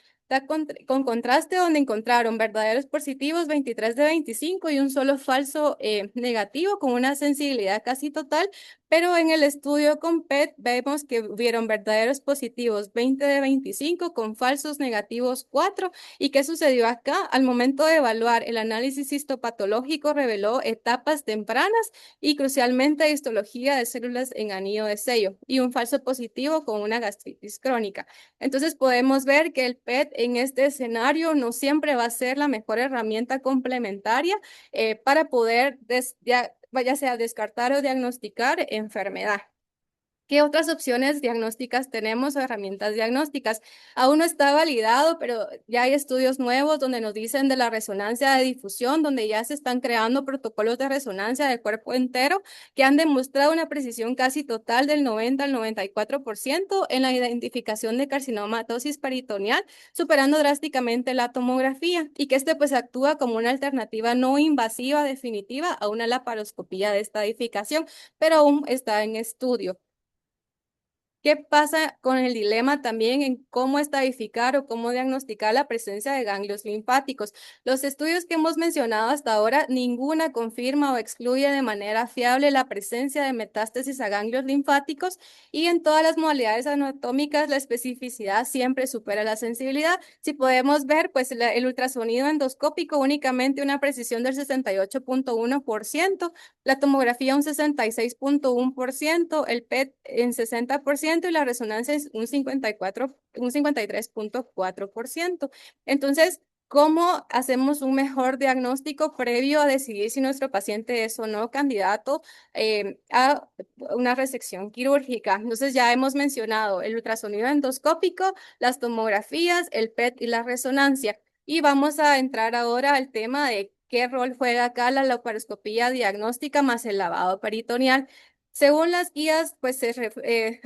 con contraste, donde encontraron verdaderos positivos 23 de 25 y un solo falso negativo con una sensibilidad casi total, pero en el estudio con PET vemos que hubieron verdaderos positivos 20 de 25 con falsos negativos 4. ¿Y qué sucedió acá? Al momento de evaluar el análisis histopatológico reveló etapas tempranas y crucialmente histología de células en anillo de sello y un falso positivo con una gastritis crónica. Entonces podemos ver que el PET en este escenario no siempre va a ser la mejor herramienta complementaria para poder ya sea descartar o diagnosticar enfermedad. ¿Qué otras opciones diagnósticas tenemos o herramientas diagnósticas? Aún no está validado, pero ya hay estudios nuevos donde nos dicen de la resonancia de difusión, donde ya se están creando protocolos de resonancia del cuerpo entero que han demostrado una precisión casi total del 90 al 94% en la identificación de carcinomatosis peritoneal, superando drásticamente la tomografía y que este pues actúa como una alternativa no invasiva definitiva a una laparoscopía de estadificación, pero aún está en estudio. ¿Qué pasa con el dilema también en cómo estadificar o cómo diagnosticar la presencia de ganglios linfáticos? Los estudios que hemos mencionado hasta ahora, ninguna confirma o excluye de manera fiable la presencia de metástasis a ganglios linfáticos y en todas las modalidades anatómicas la especificidad siempre supera la sensibilidad. Si podemos ver, pues el ultrasonido endoscópico únicamente una precisión del 68.1%, la tomografía un 66.1%, el PET en 60% y la resonancia es un 53.4%. Entonces, ¿cómo hacemos un mejor diagnóstico previo a decidir si nuestro paciente es o no candidato a una resección quirúrgica? Entonces, ya hemos mencionado el ultrasonido endoscópico, las tomografías, el PET y la resonancia. Y vamos a entrar ahora al tema de qué rol juega acá la laparoscopía diagnóstica más el lavado peritoneal. Según las guías, pues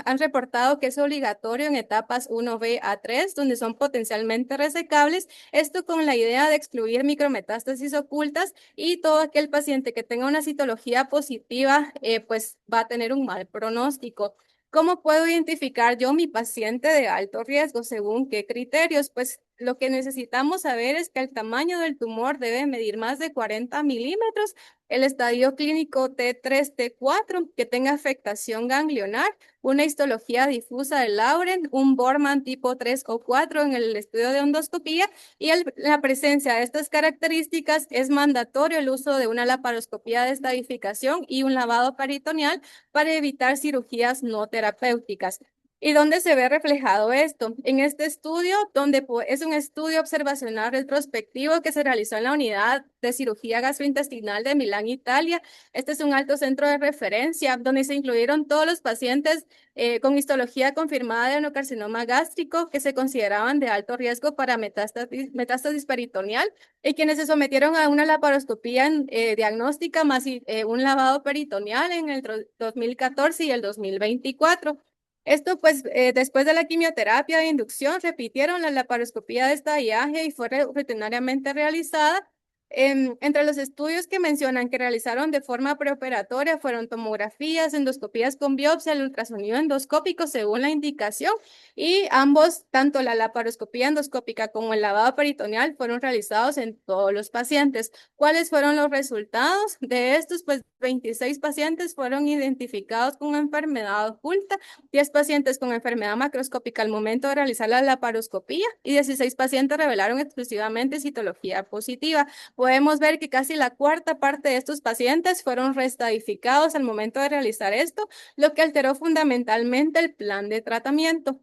han reportado que es obligatorio en etapas 1B a 3, donde son potencialmente resecables, esto con la idea de excluir micrometástasis ocultas y todo aquel paciente que tenga una citología positiva, pues va a tener un mal pronóstico. ¿Cómo puedo identificar yo mi paciente de alto riesgo? ¿Según qué criterios? Pues lo que necesitamos saber es que el tamaño del tumor debe medir más de 40 milímetros, el estadio clínico T3, T4, que tenga afectación ganglionar, una histología difusa de Lauren, un Borman tipo 3 o 4 en el estudio de endoscopía, y la presencia de estas características es mandatorio el uso de una laparoscopía de estadificación y un lavado peritoneal para evitar cirugías no terapéuticas. ¿Y dónde se ve reflejado esto? En este estudio, donde es un estudio observacional retrospectivo que se realizó en la unidad de cirugía gastrointestinal de Milán, Italia. Este es un alto centro de referencia donde se incluyeron todos los pacientes con histología confirmada de adenocarcinoma gástrico que se consideraban de alto riesgo para metástasis peritoneal y quienes se sometieron a una laparoscopía diagnóstica más un lavado peritoneal en el 2014 y el 2024. Esto, pues, después de la quimioterapia de inducción, repitieron la laparoscopía de estallaje y fue rutinariamente realizada. Entre los estudios que mencionan que realizaron de forma preoperatoria fueron tomografías, endoscopías con biopsia, el ultrasonido endoscópico según la indicación y ambos, tanto la laparoscopía endoscópica como el lavado peritoneal, fueron realizados en todos los pacientes. ¿Cuáles fueron los resultados de estos? Pues 26 pacientes fueron identificados con enfermedad oculta, 10 pacientes con enfermedad macroscópica al momento de realizar la laparoscopía y 16 pacientes revelaron exclusivamente citología positiva. Podemos ver que casi la cuarta parte de estos pacientes fueron restadificados al momento de realizar esto, lo que alteró fundamentalmente el plan de tratamiento.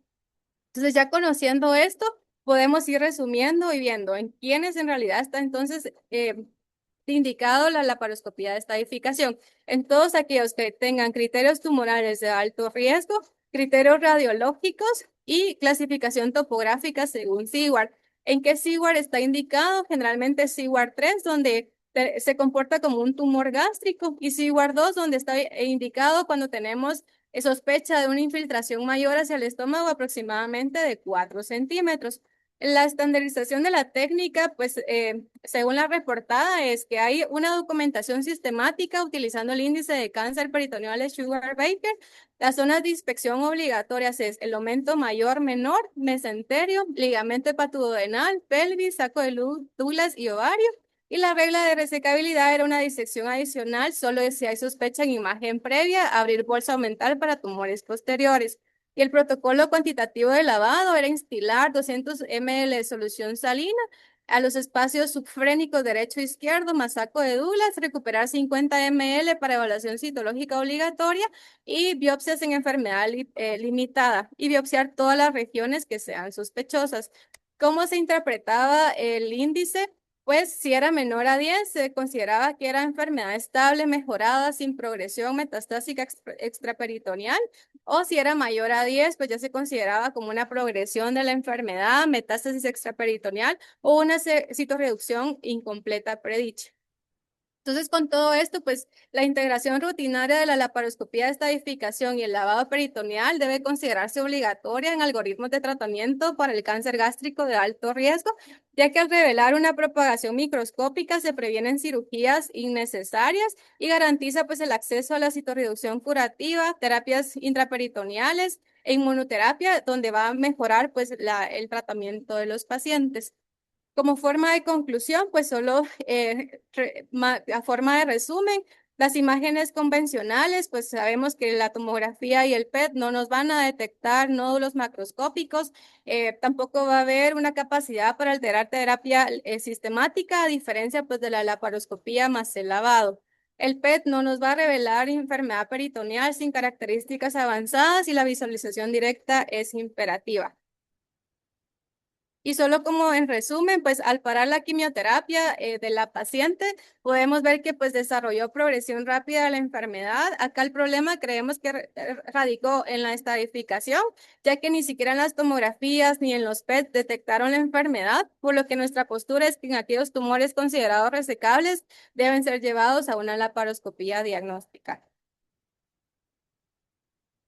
Entonces, ya conociendo esto, podemos ir resumiendo y viendo en quiénes en realidad está entonces indicado la laparoscopía de estadificación. En todos aquellos que tengan criterios tumorales de alto riesgo, criterios radiológicos y clasificación topográfica según SIWAR. ¿En qué SIWAR está indicado? Generalmente SIWAR 3, donde se comporta como un tumor gástrico, y SIWAR 2, donde está indicado cuando tenemos sospecha de una infiltración mayor hacia el estómago, aproximadamente de 4 centímetros. La estandarización de la técnica, pues según la reportada, es que hay una documentación sistemática utilizando el índice de cáncer peritoneal de Sugar-Baker. Las zonas de inspección obligatorias es el aumento mayor, menor, mesenterio, ligamento hepatoduodenal, pelvis, saco de Douglas y ovario. Y la regla de resecabilidad era una disección adicional, solo si hay sospecha en imagen previa, abrir bolsa aumental para tumores posteriores. Y el protocolo cuantitativo de lavado era instilar 200 ml de solución salina a los espacios subfrénicos derecho e izquierdo, más saco de Douglas, recuperar 50 ml para evaluación citológica obligatoria y biopsias en enfermedad limitada y biopsiar todas las regiones que sean sospechosas. ¿Cómo se interpretaba el índice? Pues si era menor a 10, se consideraba que era enfermedad estable, mejorada, sin progresión metastásica extraperitoneal, o si era mayor a 10, pues ya se consideraba como una progresión de la enfermedad, metástasis extraperitoneal o una citorreducción incompleta predicha. Entonces, con todo esto, pues la integración rutinaria de la laparoscopía de estadificación y el lavado peritoneal debe considerarse obligatoria en algoritmos de tratamiento para el cáncer gástrico de alto riesgo, ya que al revelar una propagación microscópica se previenen cirugías innecesarias y garantiza pues el acceso a la citorreducción curativa, terapias intraperitoneales e inmunoterapia, donde va a mejorar pues el tratamiento de los pacientes. Como forma de conclusión, pues solo a forma de resumen, las imágenes convencionales, pues sabemos que la tomografía y el PET no nos van a detectar nódulos macroscópicos, tampoco va a haber una capacidad para alterar terapia sistemática, a diferencia pues de la laparoscopía más el lavado. El PET no nos va a revelar enfermedad peritoneal sin características avanzadas y la visualización directa es imperativa. Y solo como en resumen, pues al parar la quimioterapia de la paciente, podemos ver que pues desarrolló progresión rápida de la enfermedad. Acá el problema creemos que radicó en la estadificación, ya que ni siquiera en las tomografías ni en los PET detectaron la enfermedad, por lo que nuestra postura es que en aquellos tumores considerados resecables deben ser llevados a una laparoscopía diagnóstica.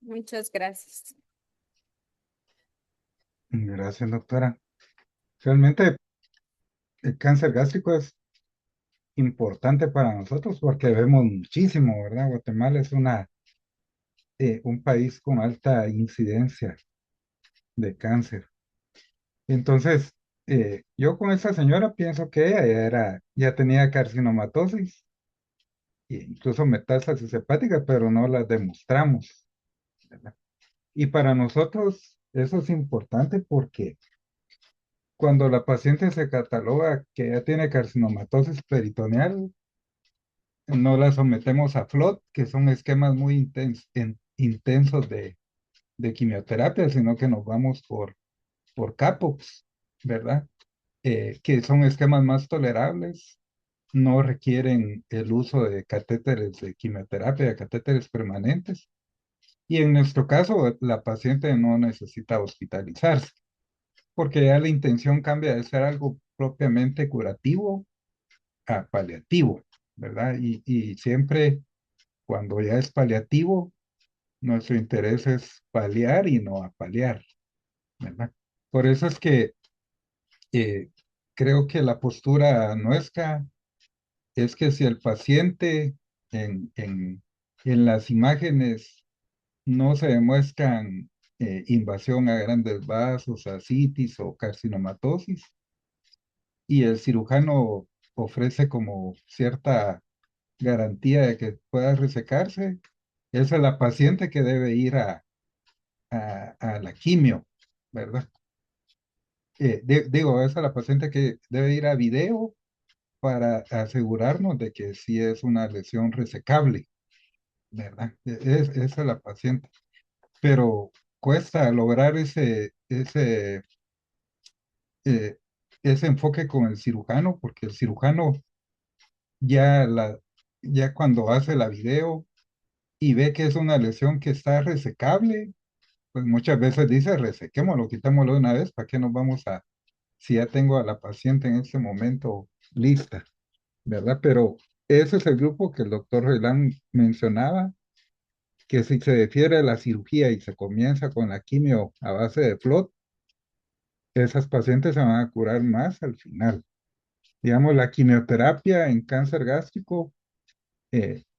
Muchas gracias. Gracias, doctora. Realmente el cáncer gástrico es importante para nosotros porque vemos muchísimo, ¿verdad? Guatemala es un país con alta incidencia de cáncer. Entonces, yo con esa señora pienso que ella ya tenía carcinomatosis, e incluso metástasis hepática, pero no las demostramos, ¿verdad? Y para nosotros eso es importante porque cuando la paciente se cataloga que ya tiene carcinomatosis peritoneal, no la sometemos a FLOT, que son esquemas muy intensos de quimioterapia, sino que nos vamos por CAPOX, ¿verdad? Que son esquemas más tolerables, no requieren el uso de catéteres de quimioterapia, de catéteres permanentes. Y en nuestro caso, la paciente no necesita hospitalizarse, porque ya la intención cambia de ser algo propiamente curativo a paliativo, ¿verdad? Y siempre cuando ya es paliativo, nuestro interés es paliar y no apalear, ¿verdad? Por eso es que eh, creo que la postura nuestra es que si el paciente en, en, en las imágenes no se demuestran invasión a grandes vasos, ascitis o carcinomatosis, y el cirujano ofrece como cierta garantía de que pueda resecarse, esa es la paciente que debe ir a la quimio, ¿verdad? Digo, esa es la paciente que debe ir a video para asegurarnos de que sí es una lesión resecable, ¿verdad? Esa es la paciente. Pero cuesta lograr eh, ese enfoque con el cirujano, porque el cirujano ya, ya cuando hace la video y ve que es una lesión que está resecable, pues muchas veces dice, resequémoslo, quitémoslo de una vez, ¿para qué nos vamos si ya tengo a la paciente en este momento lista, ¿verdad? Pero ese es el grupo que el doctor Roilán mencionaba, que si se refiere a la cirugía y se comienza con la quimio a base de FLOT, esas pacientes se van a curar más al final. Digamos, la quimioterapia en cáncer gástrico,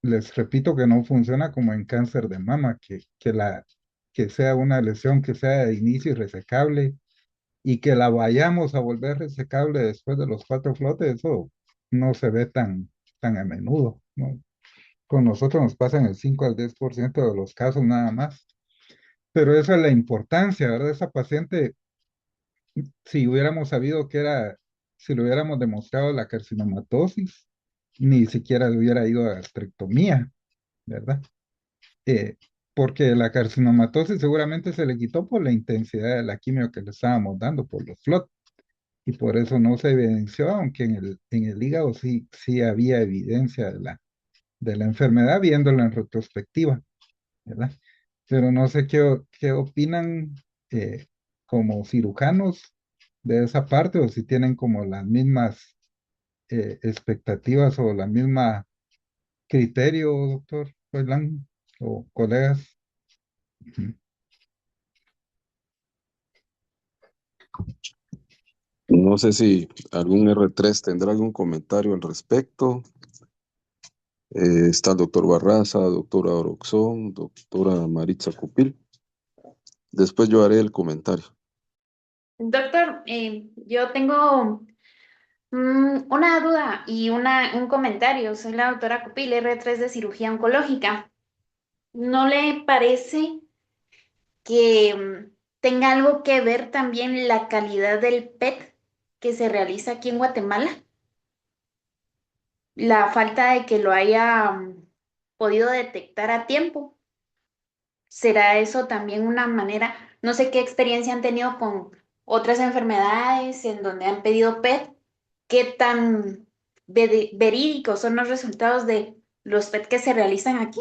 les repito que no funciona como en cáncer de mama, que sea una lesión que sea de inicio irresecable y que la vayamos a volver resecable después de los 4 flotes, eso no se ve tan a menudo, ¿no? Con nosotros nos pasa en el 5 al 10% de los casos nada más. Pero esa es la importancia, ¿verdad? Esa paciente, si hubiéramos sabido si le hubiéramos demostrado la carcinomatosis, ni siquiera le hubiera ido a gastrectomía, ¿verdad? Eh, Porque la carcinomatosis seguramente se le quitó por la intensidad de la quimio que le estábamos dando, por los FLOT, y por eso no se evidenció, aunque en el hígado sí había evidencia de la enfermedad, viéndolo en retrospectiva, ¿verdad? Pero no sé qué opinan como cirujanos de esa parte o si tienen como las mismas expectativas o la misma criterio, doctor Roilán, o colegas. Ujú. No sé si algún R3 tendrá algún comentario al respecto. Está el doctor Barraza, doctora Oroxón, doctora Maritza Cupil. Después yo haré el comentario. Doctor, yo tengo una duda y un comentario. Soy la doctora Cupil, R3 de cirugía oncológica. ¿No le parece que tenga algo que ver también la calidad del PET que se realiza aquí en Guatemala? La falta de que lo haya podido detectar a tiempo. ¿Será eso también una manera? No sé qué experiencia han tenido con otras enfermedades en donde han pedido PET, qué tan verídicos son los resultados de los PET que se realizan aquí.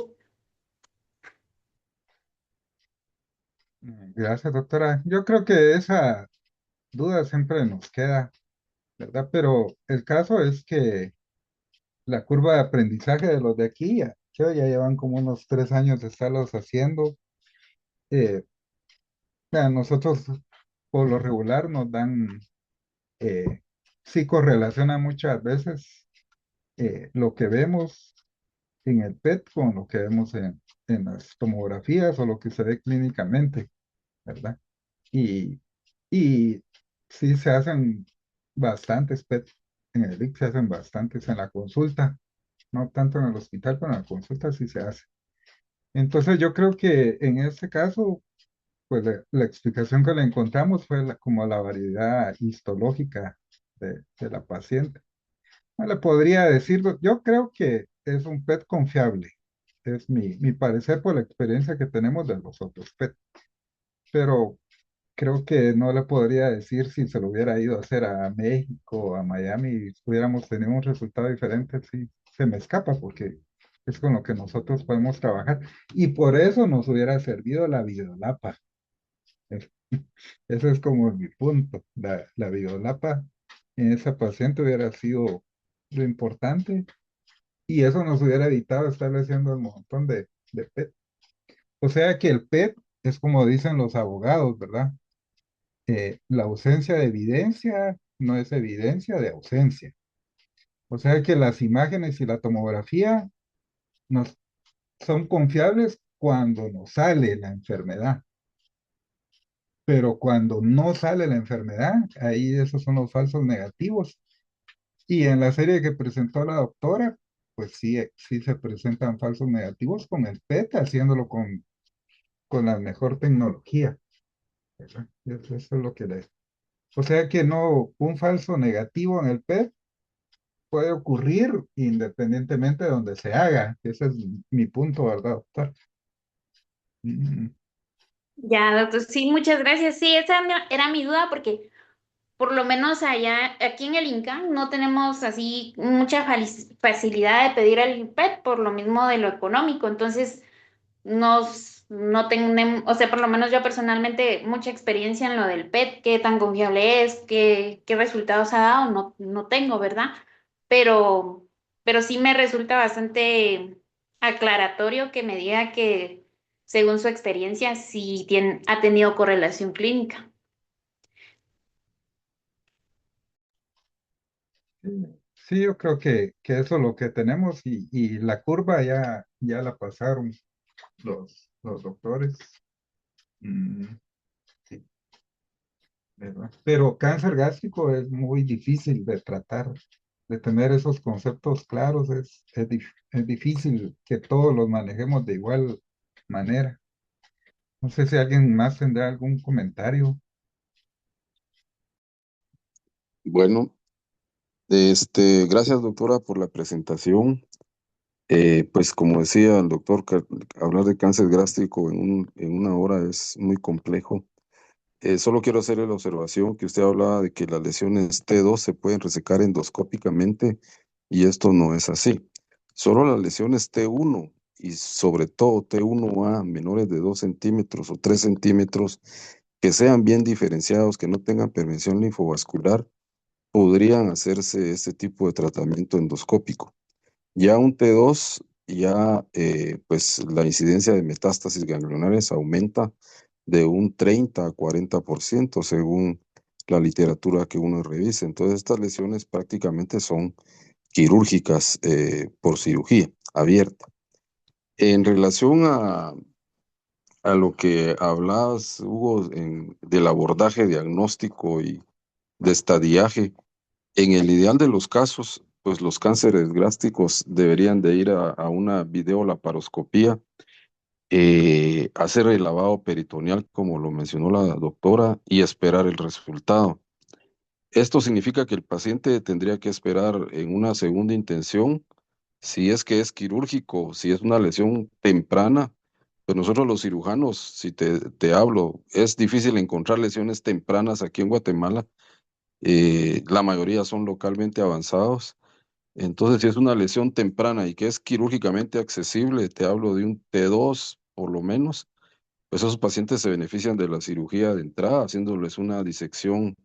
Gracias, doctora. Yo creo que esa duda siempre nos queda, ¿verdad? Pero el caso es que la curva de aprendizaje de los de aquí, ya llevan como unos 3 años de estarlos haciendo eh, a nosotros por lo regular nos dan, sí correlaciona muchas veces lo que vemos en el PET con lo que vemos en las tomografías o lo que se ve clínicamente, ¿verdad? Y, y sí se hacen bastantes PET en el IC, se hacen bastantes en la consulta, no tanto en el hospital, pero en la consulta sí se hace. Entonces yo creo que en este caso, pues la explicación que le encontramos fue como la variedad histológica de la paciente. No le podría decir, yo creo que es un PET confiable, es mi parecer por la experiencia que tenemos de los otros PET, pero creo que no le podría decir si se lo hubiera ido a hacer a México, a Miami, y hubiéramos tenido un resultado diferente, sí, se me escapa porque es con lo que nosotros podemos trabajar. Y por eso nos hubiera servido la videolapa. Es- Ese es como mi punto. La videolapa en esa paciente hubiera sido lo importante y eso nos hubiera evitado estar haciendo un montón de PET. O sea que el PET es como dicen los abogados, ¿verdad? La ausencia de evidencia no es evidencia de ausencia. O sea que las imágenes y la tomografía nos, son confiables cuando nos sale la enfermedad, pero cuando no sale la enfermedad, ahí esos son los falsos negativos. Y en la serie que presentó la doctora, pues sí, sí se presentan falsos negativos con el PET, haciéndolo con la mejor tecnología, ¿verdad? Eso es lo que le... O sea que no, un falso negativo en el PET puede ocurrir independientemente de donde se haga. Ese es mi punto, ¿verdad, doctor? Mm, Ya, doctor, sí, muchas gracias. Sí, era mi duda porque por lo menos allá, aquí en el INCAN, no tenemos así mucha facilidad de pedir el PET por lo mismo de lo económico. Entonces, no tenemos, o sea, por lo menos yo personalmente, mucha experiencia en lo del PET, qué tan confiable es, qué resultados ha dado, no tengo, ¿verdad? Pero, pero sí me resulta bastante aclaratorio que me diga que, según su experiencia, sí ha tenido correlación clínica. sí, yo creo que eso es lo que tenemos y la curva ya la pasaron los doctores. Mm, sí, ¿verdad? Pero cáncer gástrico es muy difícil de tratar, de tener esos conceptos claros, es difícil que todos los manejemos de igual manera. No sé si alguien más tendrá algún comentario. Bueno, gracias doctora por la presentación. Pues como decía el doctor, hablar de cáncer gástrico en una hora es muy complejo. Solo quiero hacerle la observación que usted hablaba de que las lesiones T2 se pueden resecar endoscópicamente y esto no es así. Solo las lesiones T1 y sobre todo T1A menores de 2 centímetros o 3 centímetros que sean bien diferenciados, que no tengan permeación linfovascular, podrían hacerse este tipo de tratamiento endoscópico. Ya un T2, ya pues la incidencia de metástasis ganglionares aumenta de un 30 a 40% según la literatura que uno revise. Entonces estas lesiones prácticamente son quirúrgicas por cirugía abierta. En relación a lo que hablabas, Hugo, del abordaje diagnóstico y de estadiaje, en el ideal de los casos, pues los cánceres gástricos deberían de ir a una videolaparoscopía, hacer el lavado peritoneal, como lo mencionó la doctora, y esperar el resultado. Esto significa que el paciente tendría que esperar en una segunda intención, si es que es quirúrgico, si es una lesión temprana. Pues nosotros los cirujanos, si te hablo, es difícil encontrar lesiones tempranas aquí en Guatemala. La mayoría son localmente avanzados. Entonces, si es una lesión temprana y que es quirúrgicamente accesible, te hablo de un T2 por lo menos, pues esos pacientes se benefician de la cirugía de entrada, haciéndoles una disección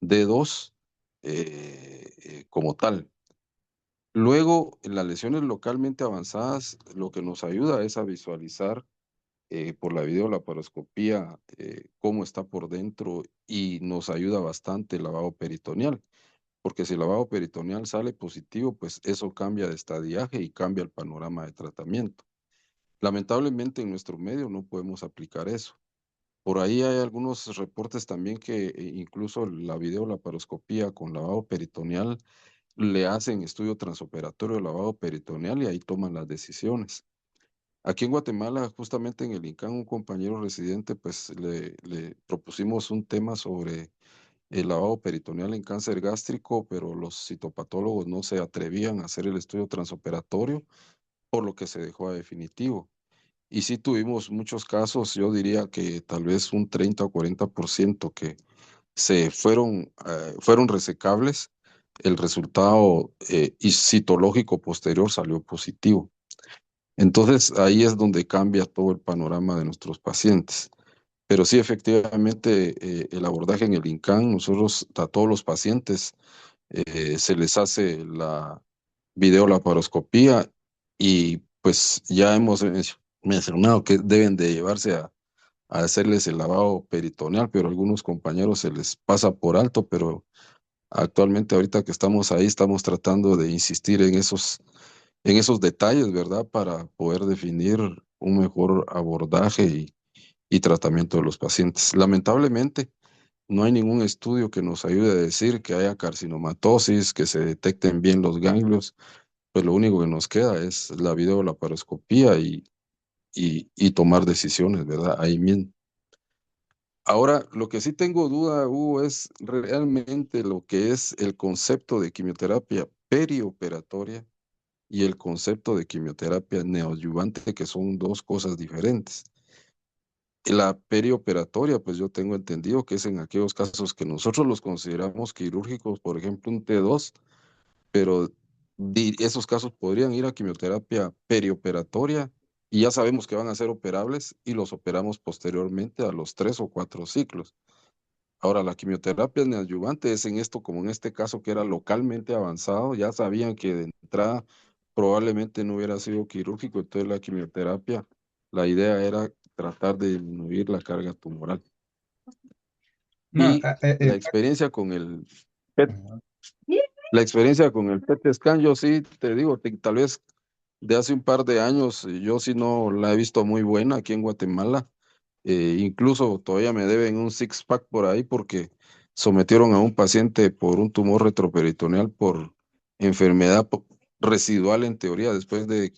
D2 como tal. Luego, en las lesiones localmente avanzadas, lo que nos ayuda es a visualizar por la videolaparoscopía cómo está por dentro y nos ayuda bastante el lavado peritoneal, porque si el lavado peritoneal sale positivo, pues eso cambia de estadiaje y cambia el panorama de tratamiento. Lamentablemente en nuestro medio no podemos aplicar eso. Por ahí hay algunos reportes también que incluso la videolaparoscopía con lavado peritoneal le hacen estudio transoperatorio de lavado peritoneal y ahí toman las decisiones. Aquí en Guatemala, justamente en el INCAN, un compañero residente, pues le propusimos un tema sobre el lavado peritoneal en cáncer gástrico, pero los citopatólogos no se atrevían a hacer el estudio transoperatorio, por lo que se dejó a definitivo. Y sí tuvimos muchos casos, yo diría que tal vez un 30 o 40% que fueron resecables. El resultado citológico posterior salió positivo. Entonces ahí es donde cambia todo el panorama de nuestros pacientes. Pero sí, efectivamente, el abordaje en el INCAN, nosotros a todos los pacientes se les hace la videolaparoscopía y pues ya hemos mencionado que deben de llevarse a hacerles el lavado peritoneal, pero a algunos compañeros se les pasa por alto, pero actualmente ahorita que estamos ahí estamos tratando de insistir en esos detalles, ¿verdad? Para poder definir un mejor abordaje y tratamiento de los pacientes. Lamentablemente, no hay ningún estudio que nos ayude a decir que haya carcinomatosis, que se detecten bien los ganglios, pues lo único que nos queda es la videolaparoscopía y tomar decisiones, ¿verdad? Ahí mismo. Ahora, lo que sí tengo duda, Hugo, es realmente lo que es el concepto de quimioterapia perioperatoria y el concepto de quimioterapia neoadyuvante, que son dos cosas diferentes. La perioperatoria, pues yo tengo entendido que es en aquellos casos que nosotros los consideramos quirúrgicos, por ejemplo, un T2, pero esos casos podrían ir a quimioterapia perioperatoria y ya sabemos que van a ser operables y los operamos posteriormente a los 3 o 4 ciclos. Ahora, la quimioterapia neoadyuvante es en esto, como en este caso que era localmente avanzado, ya sabían que de entrada probablemente no hubiera sido quirúrgico, entonces la quimioterapia, la idea era tratar de disminuir la carga tumoral. No, Y la experiencia con el PET, ajá. la experiencia con el PET scan, yo sí te digo, tal vez de hace un par de años, yo sí no la he visto muy buena aquí en Guatemala. Incluso todavía me deben un six-pack por ahí porque sometieron a un paciente por un tumor retroperitoneal por enfermedad residual en teoría después de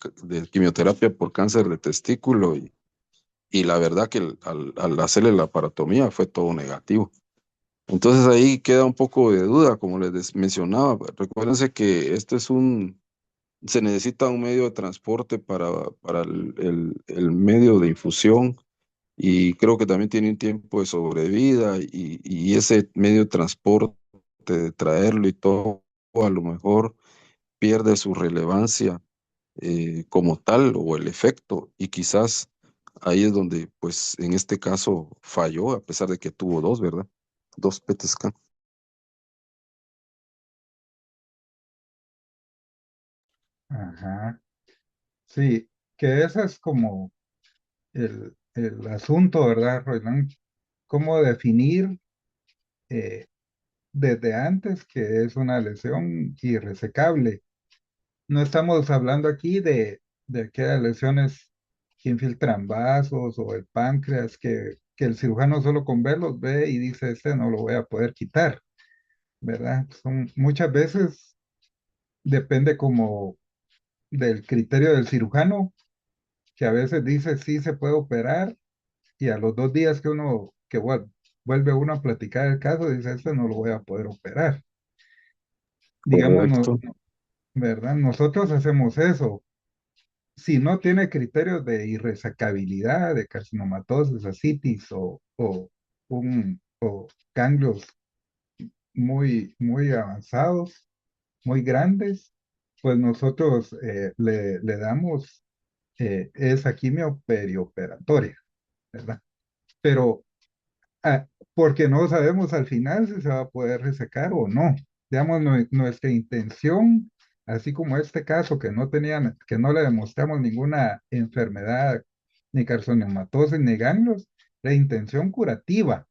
quimioterapia por cáncer de testículo y la verdad que al hacerle la aparatomía fue todo negativo. Entonces ahí queda un poco de duda, como les mencionaba. Recuérdense que se necesita un medio de transporte para el medio de infusión y creo que también tiene un tiempo de sobrevida y ese medio de transporte, de traerlo y todo, a lo mejor pierde su relevancia como tal o el efecto y quizás ahí es donde pues en este caso falló a pesar de que tuvo dos, ¿verdad? Dos PET scan. Ajá. Sí, que ese es como el asunto, ¿verdad, Roland? ¿Cómo definir desde antes que es una lesión irresecable? No estamos hablando aquí de aquellas lesiones que infiltran vasos o el páncreas, que el cirujano solo con verlos ve y dice, este no lo voy a poder quitar, ¿verdad? Son, muchas veces depende como del criterio del cirujano, que a veces dice sí se puede operar y a los 2 días que vuelve uno a platicar el caso, dice, este no lo voy a poder operar. Digamos, Correcto. ¿verdad? Nosotros hacemos eso. Si no tiene criterios de irresecabilidad, de carcinomatosis, ascitis o ganglios muy avanzados, muy grandes, pues nosotros le damos esa quimio perioperatoria, ¿verdad? Pero porque no sabemos al final si se va a poder resecar o no. Digamos, nuestra intención, así como este caso que no le demostramos ninguna enfermedad ni carcinomatosis, ni ganglios, la intención curativa,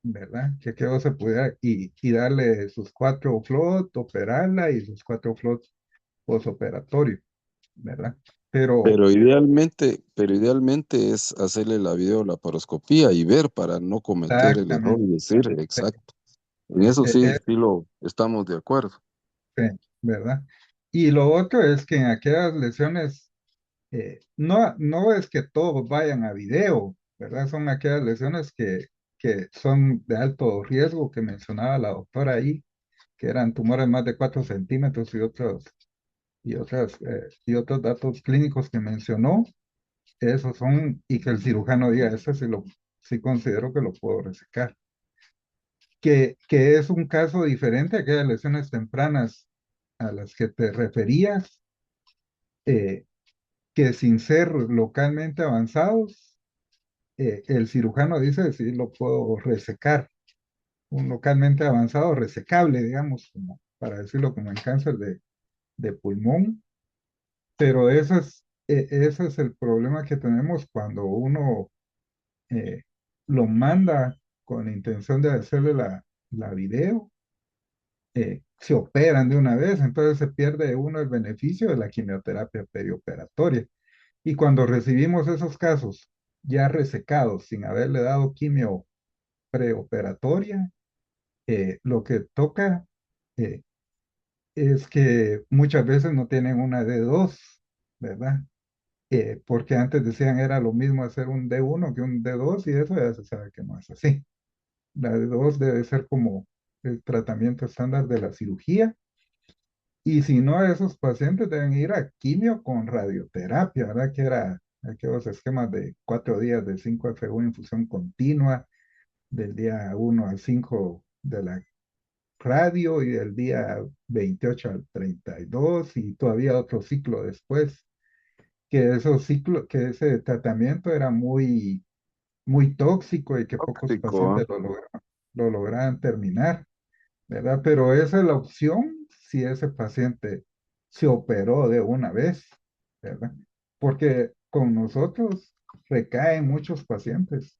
¿verdad? Que vos se pudiera, y darle sus 4 flot, operarla y sus 4 flot postoperatorio, ¿verdad? Pero Pero idealmente es hacerle la videolaparoscopía y ver para no cometer el error exactamente, y decir exacto. En eso sí, es, sí lo estamos de acuerdo. ¿verdad? Y lo otro es que en aquellas lesiones, no es que todos vayan a video, ¿verdad? Son aquellas lesiones que son de alto riesgo que mencionaba la doctora ahí, que eran tumores más de 4 centímetros y otros datos clínicos que mencionó, esos son, y que el cirujano diga, ese sí considero que lo puedo resecar. Que es un caso diferente a aquellas lesiones tempranas a las que te referías, eh, que sin ser localmente avanzados, el cirujano dice, sí, lo puedo resecar. Un localmente avanzado, resecable, digamos, para decirlo como en cáncer de pulmón. Pero ese es el problema que tenemos cuando uno eh, lo manda con la intención de hacerle la video, se operan de una vez, entonces se pierde uno el beneficio de la quimioterapia perioperatoria. Y cuando recibimos esos casos ya resecados, sin haberle dado quimio preoperatoria, lo que toca eh, es que muchas veces no tienen una D2, ¿verdad? Porque antes decían era lo mismo hacer un D1 que un D2 y eso ya se sabe que no es así. La D2 debe ser como el tratamiento estándar de la cirugía y si no, esos pacientes deben ir a quimio con radioterapia, ¿verdad? Que era aquellos esquemas de 4 días de 5FU infusión continua, del día 1 al 5 de la radio y del día 28 al 32 y todavía otro ciclo después, que ese tratamiento era muy, muy tóxico y que pocos Tóxico, ¿ah? pacientes lo lograban terminar, ¿verdad? Pero esa es la opción si ese paciente se operó de una vez, ¿verdad? Porque con nosotros recaen muchos pacientes,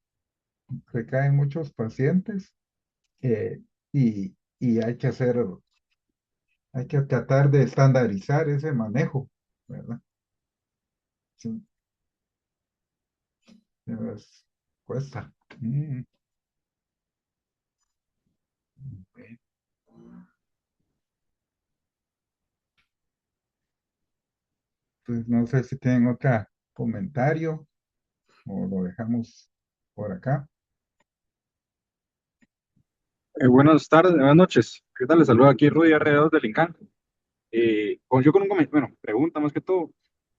recaen muchos pacientes y hay que tratar de estandarizar ese manejo, ¿verdad? Sí, cuesta. Ok. Pues no sé si tienen otro comentario o lo dejamos por acá. Buenas tardes, buenas noches. ¿Qué tal? Les saluda aquí Rudy R2 del INCAN. Yo con un bueno, pregunta más que todo.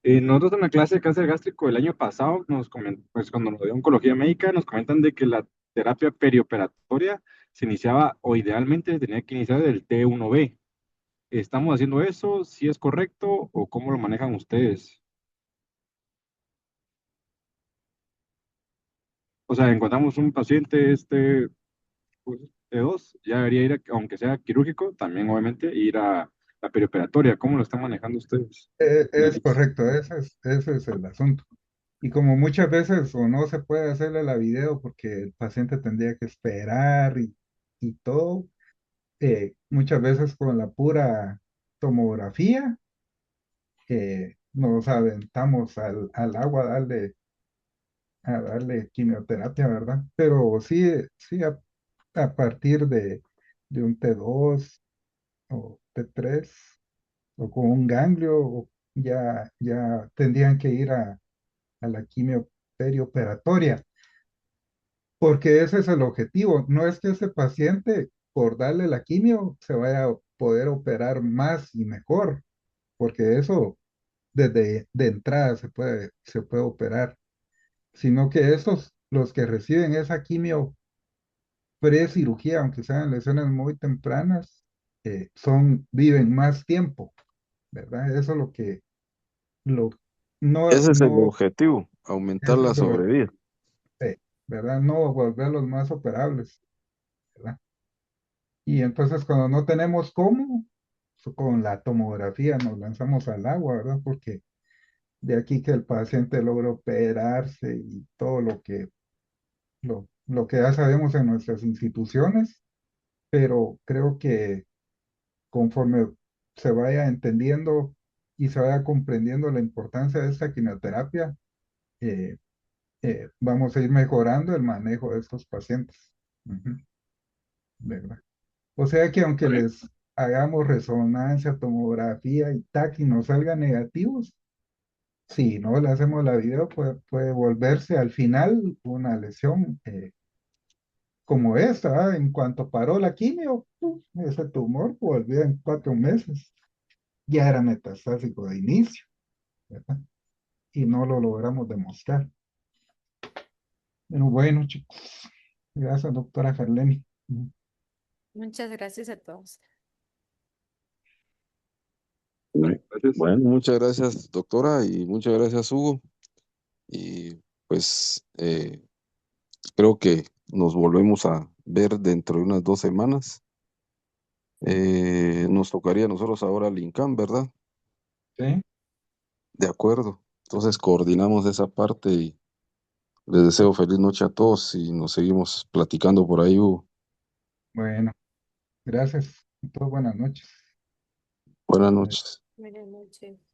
Nosotros en la clase de cáncer gástrico el año pasado, pues cuando nos dio oncología médica, nos comentan de que la terapia perioperatoria se iniciaba o idealmente se tenía que iniciar del T1B. ¿Estamos haciendo eso? ¿Si es correcto o cómo lo manejan ustedes? O sea, encontramos un paciente pues, T2, ya debería ir, aunque sea quirúrgico, también obviamente ir a la perioperatoria. ¿Cómo lo están manejando ustedes? Es correcto, ese es el asunto. Y como muchas veces o no se puede hacerle la video porque el paciente tendría que esperar y todo, muchas veces con la pura tomografía nos aventamos al agua a darle quimioterapia, ¿verdad? Pero sí, sí, a partir de un T2 o T3 o con un ganglio, ya tendrían que ir a la quimio perioperatoria, porque ese es el objetivo. No es que ese paciente, por darle la quimio, se vaya a poder operar más y mejor, porque eso desde de entrada se puede operar, sino que esos, los que reciben esa quimio pre-cirugía, aunque sean lesiones muy tempranas, viven más tiempo, ¿verdad? Eso es lo, no, Ese es el no, objetivo, aumentar eso la es lo, sobrevida. ¿verdad? No volverlos más operables, ¿verdad? Y entonces cuando no tenemos cómo, con la tomografía nos lanzamos al agua, ¿verdad? Porque de aquí que el paciente logra operarse y todo lo que ya sabemos en nuestras instituciones, pero creo que conforme se vaya entendiendo y se vaya comprendiendo la importancia de esta quimioterapia, eh, vamos a ir mejorando el manejo de estos pacientes. Ujú, ¿verdad? O sea que aunque Vale. les hagamos resonancia, tomografía y TAC y nos salgan negativos, si no le hacemos la video, puede volverse al final una lesión como esta. En cuanto paró la quimio, ¡puf! Ese tumor volvió en 4 meses. Ya era metastásico de inicio, ¿verdad? Y no lo logramos demostrar. Pero bueno, chicos, gracias, doctora Jarleni. Muchas gracias a todos. Gracias. Bueno, muchas gracias, doctora, y muchas gracias, Hugo. Y pues creo que nos volvemos a ver dentro de unas 2 semanas. Nos tocaría a nosotros ahora al INCAM, ¿verdad? ¿Sí? De acuerdo. Entonces coordinamos esa parte y les deseo feliz noche a todos y nos seguimos platicando por ahí, Hugo. Bueno, gracias. A todos buenas noches. Buenas Bye. noches. Buenas noches.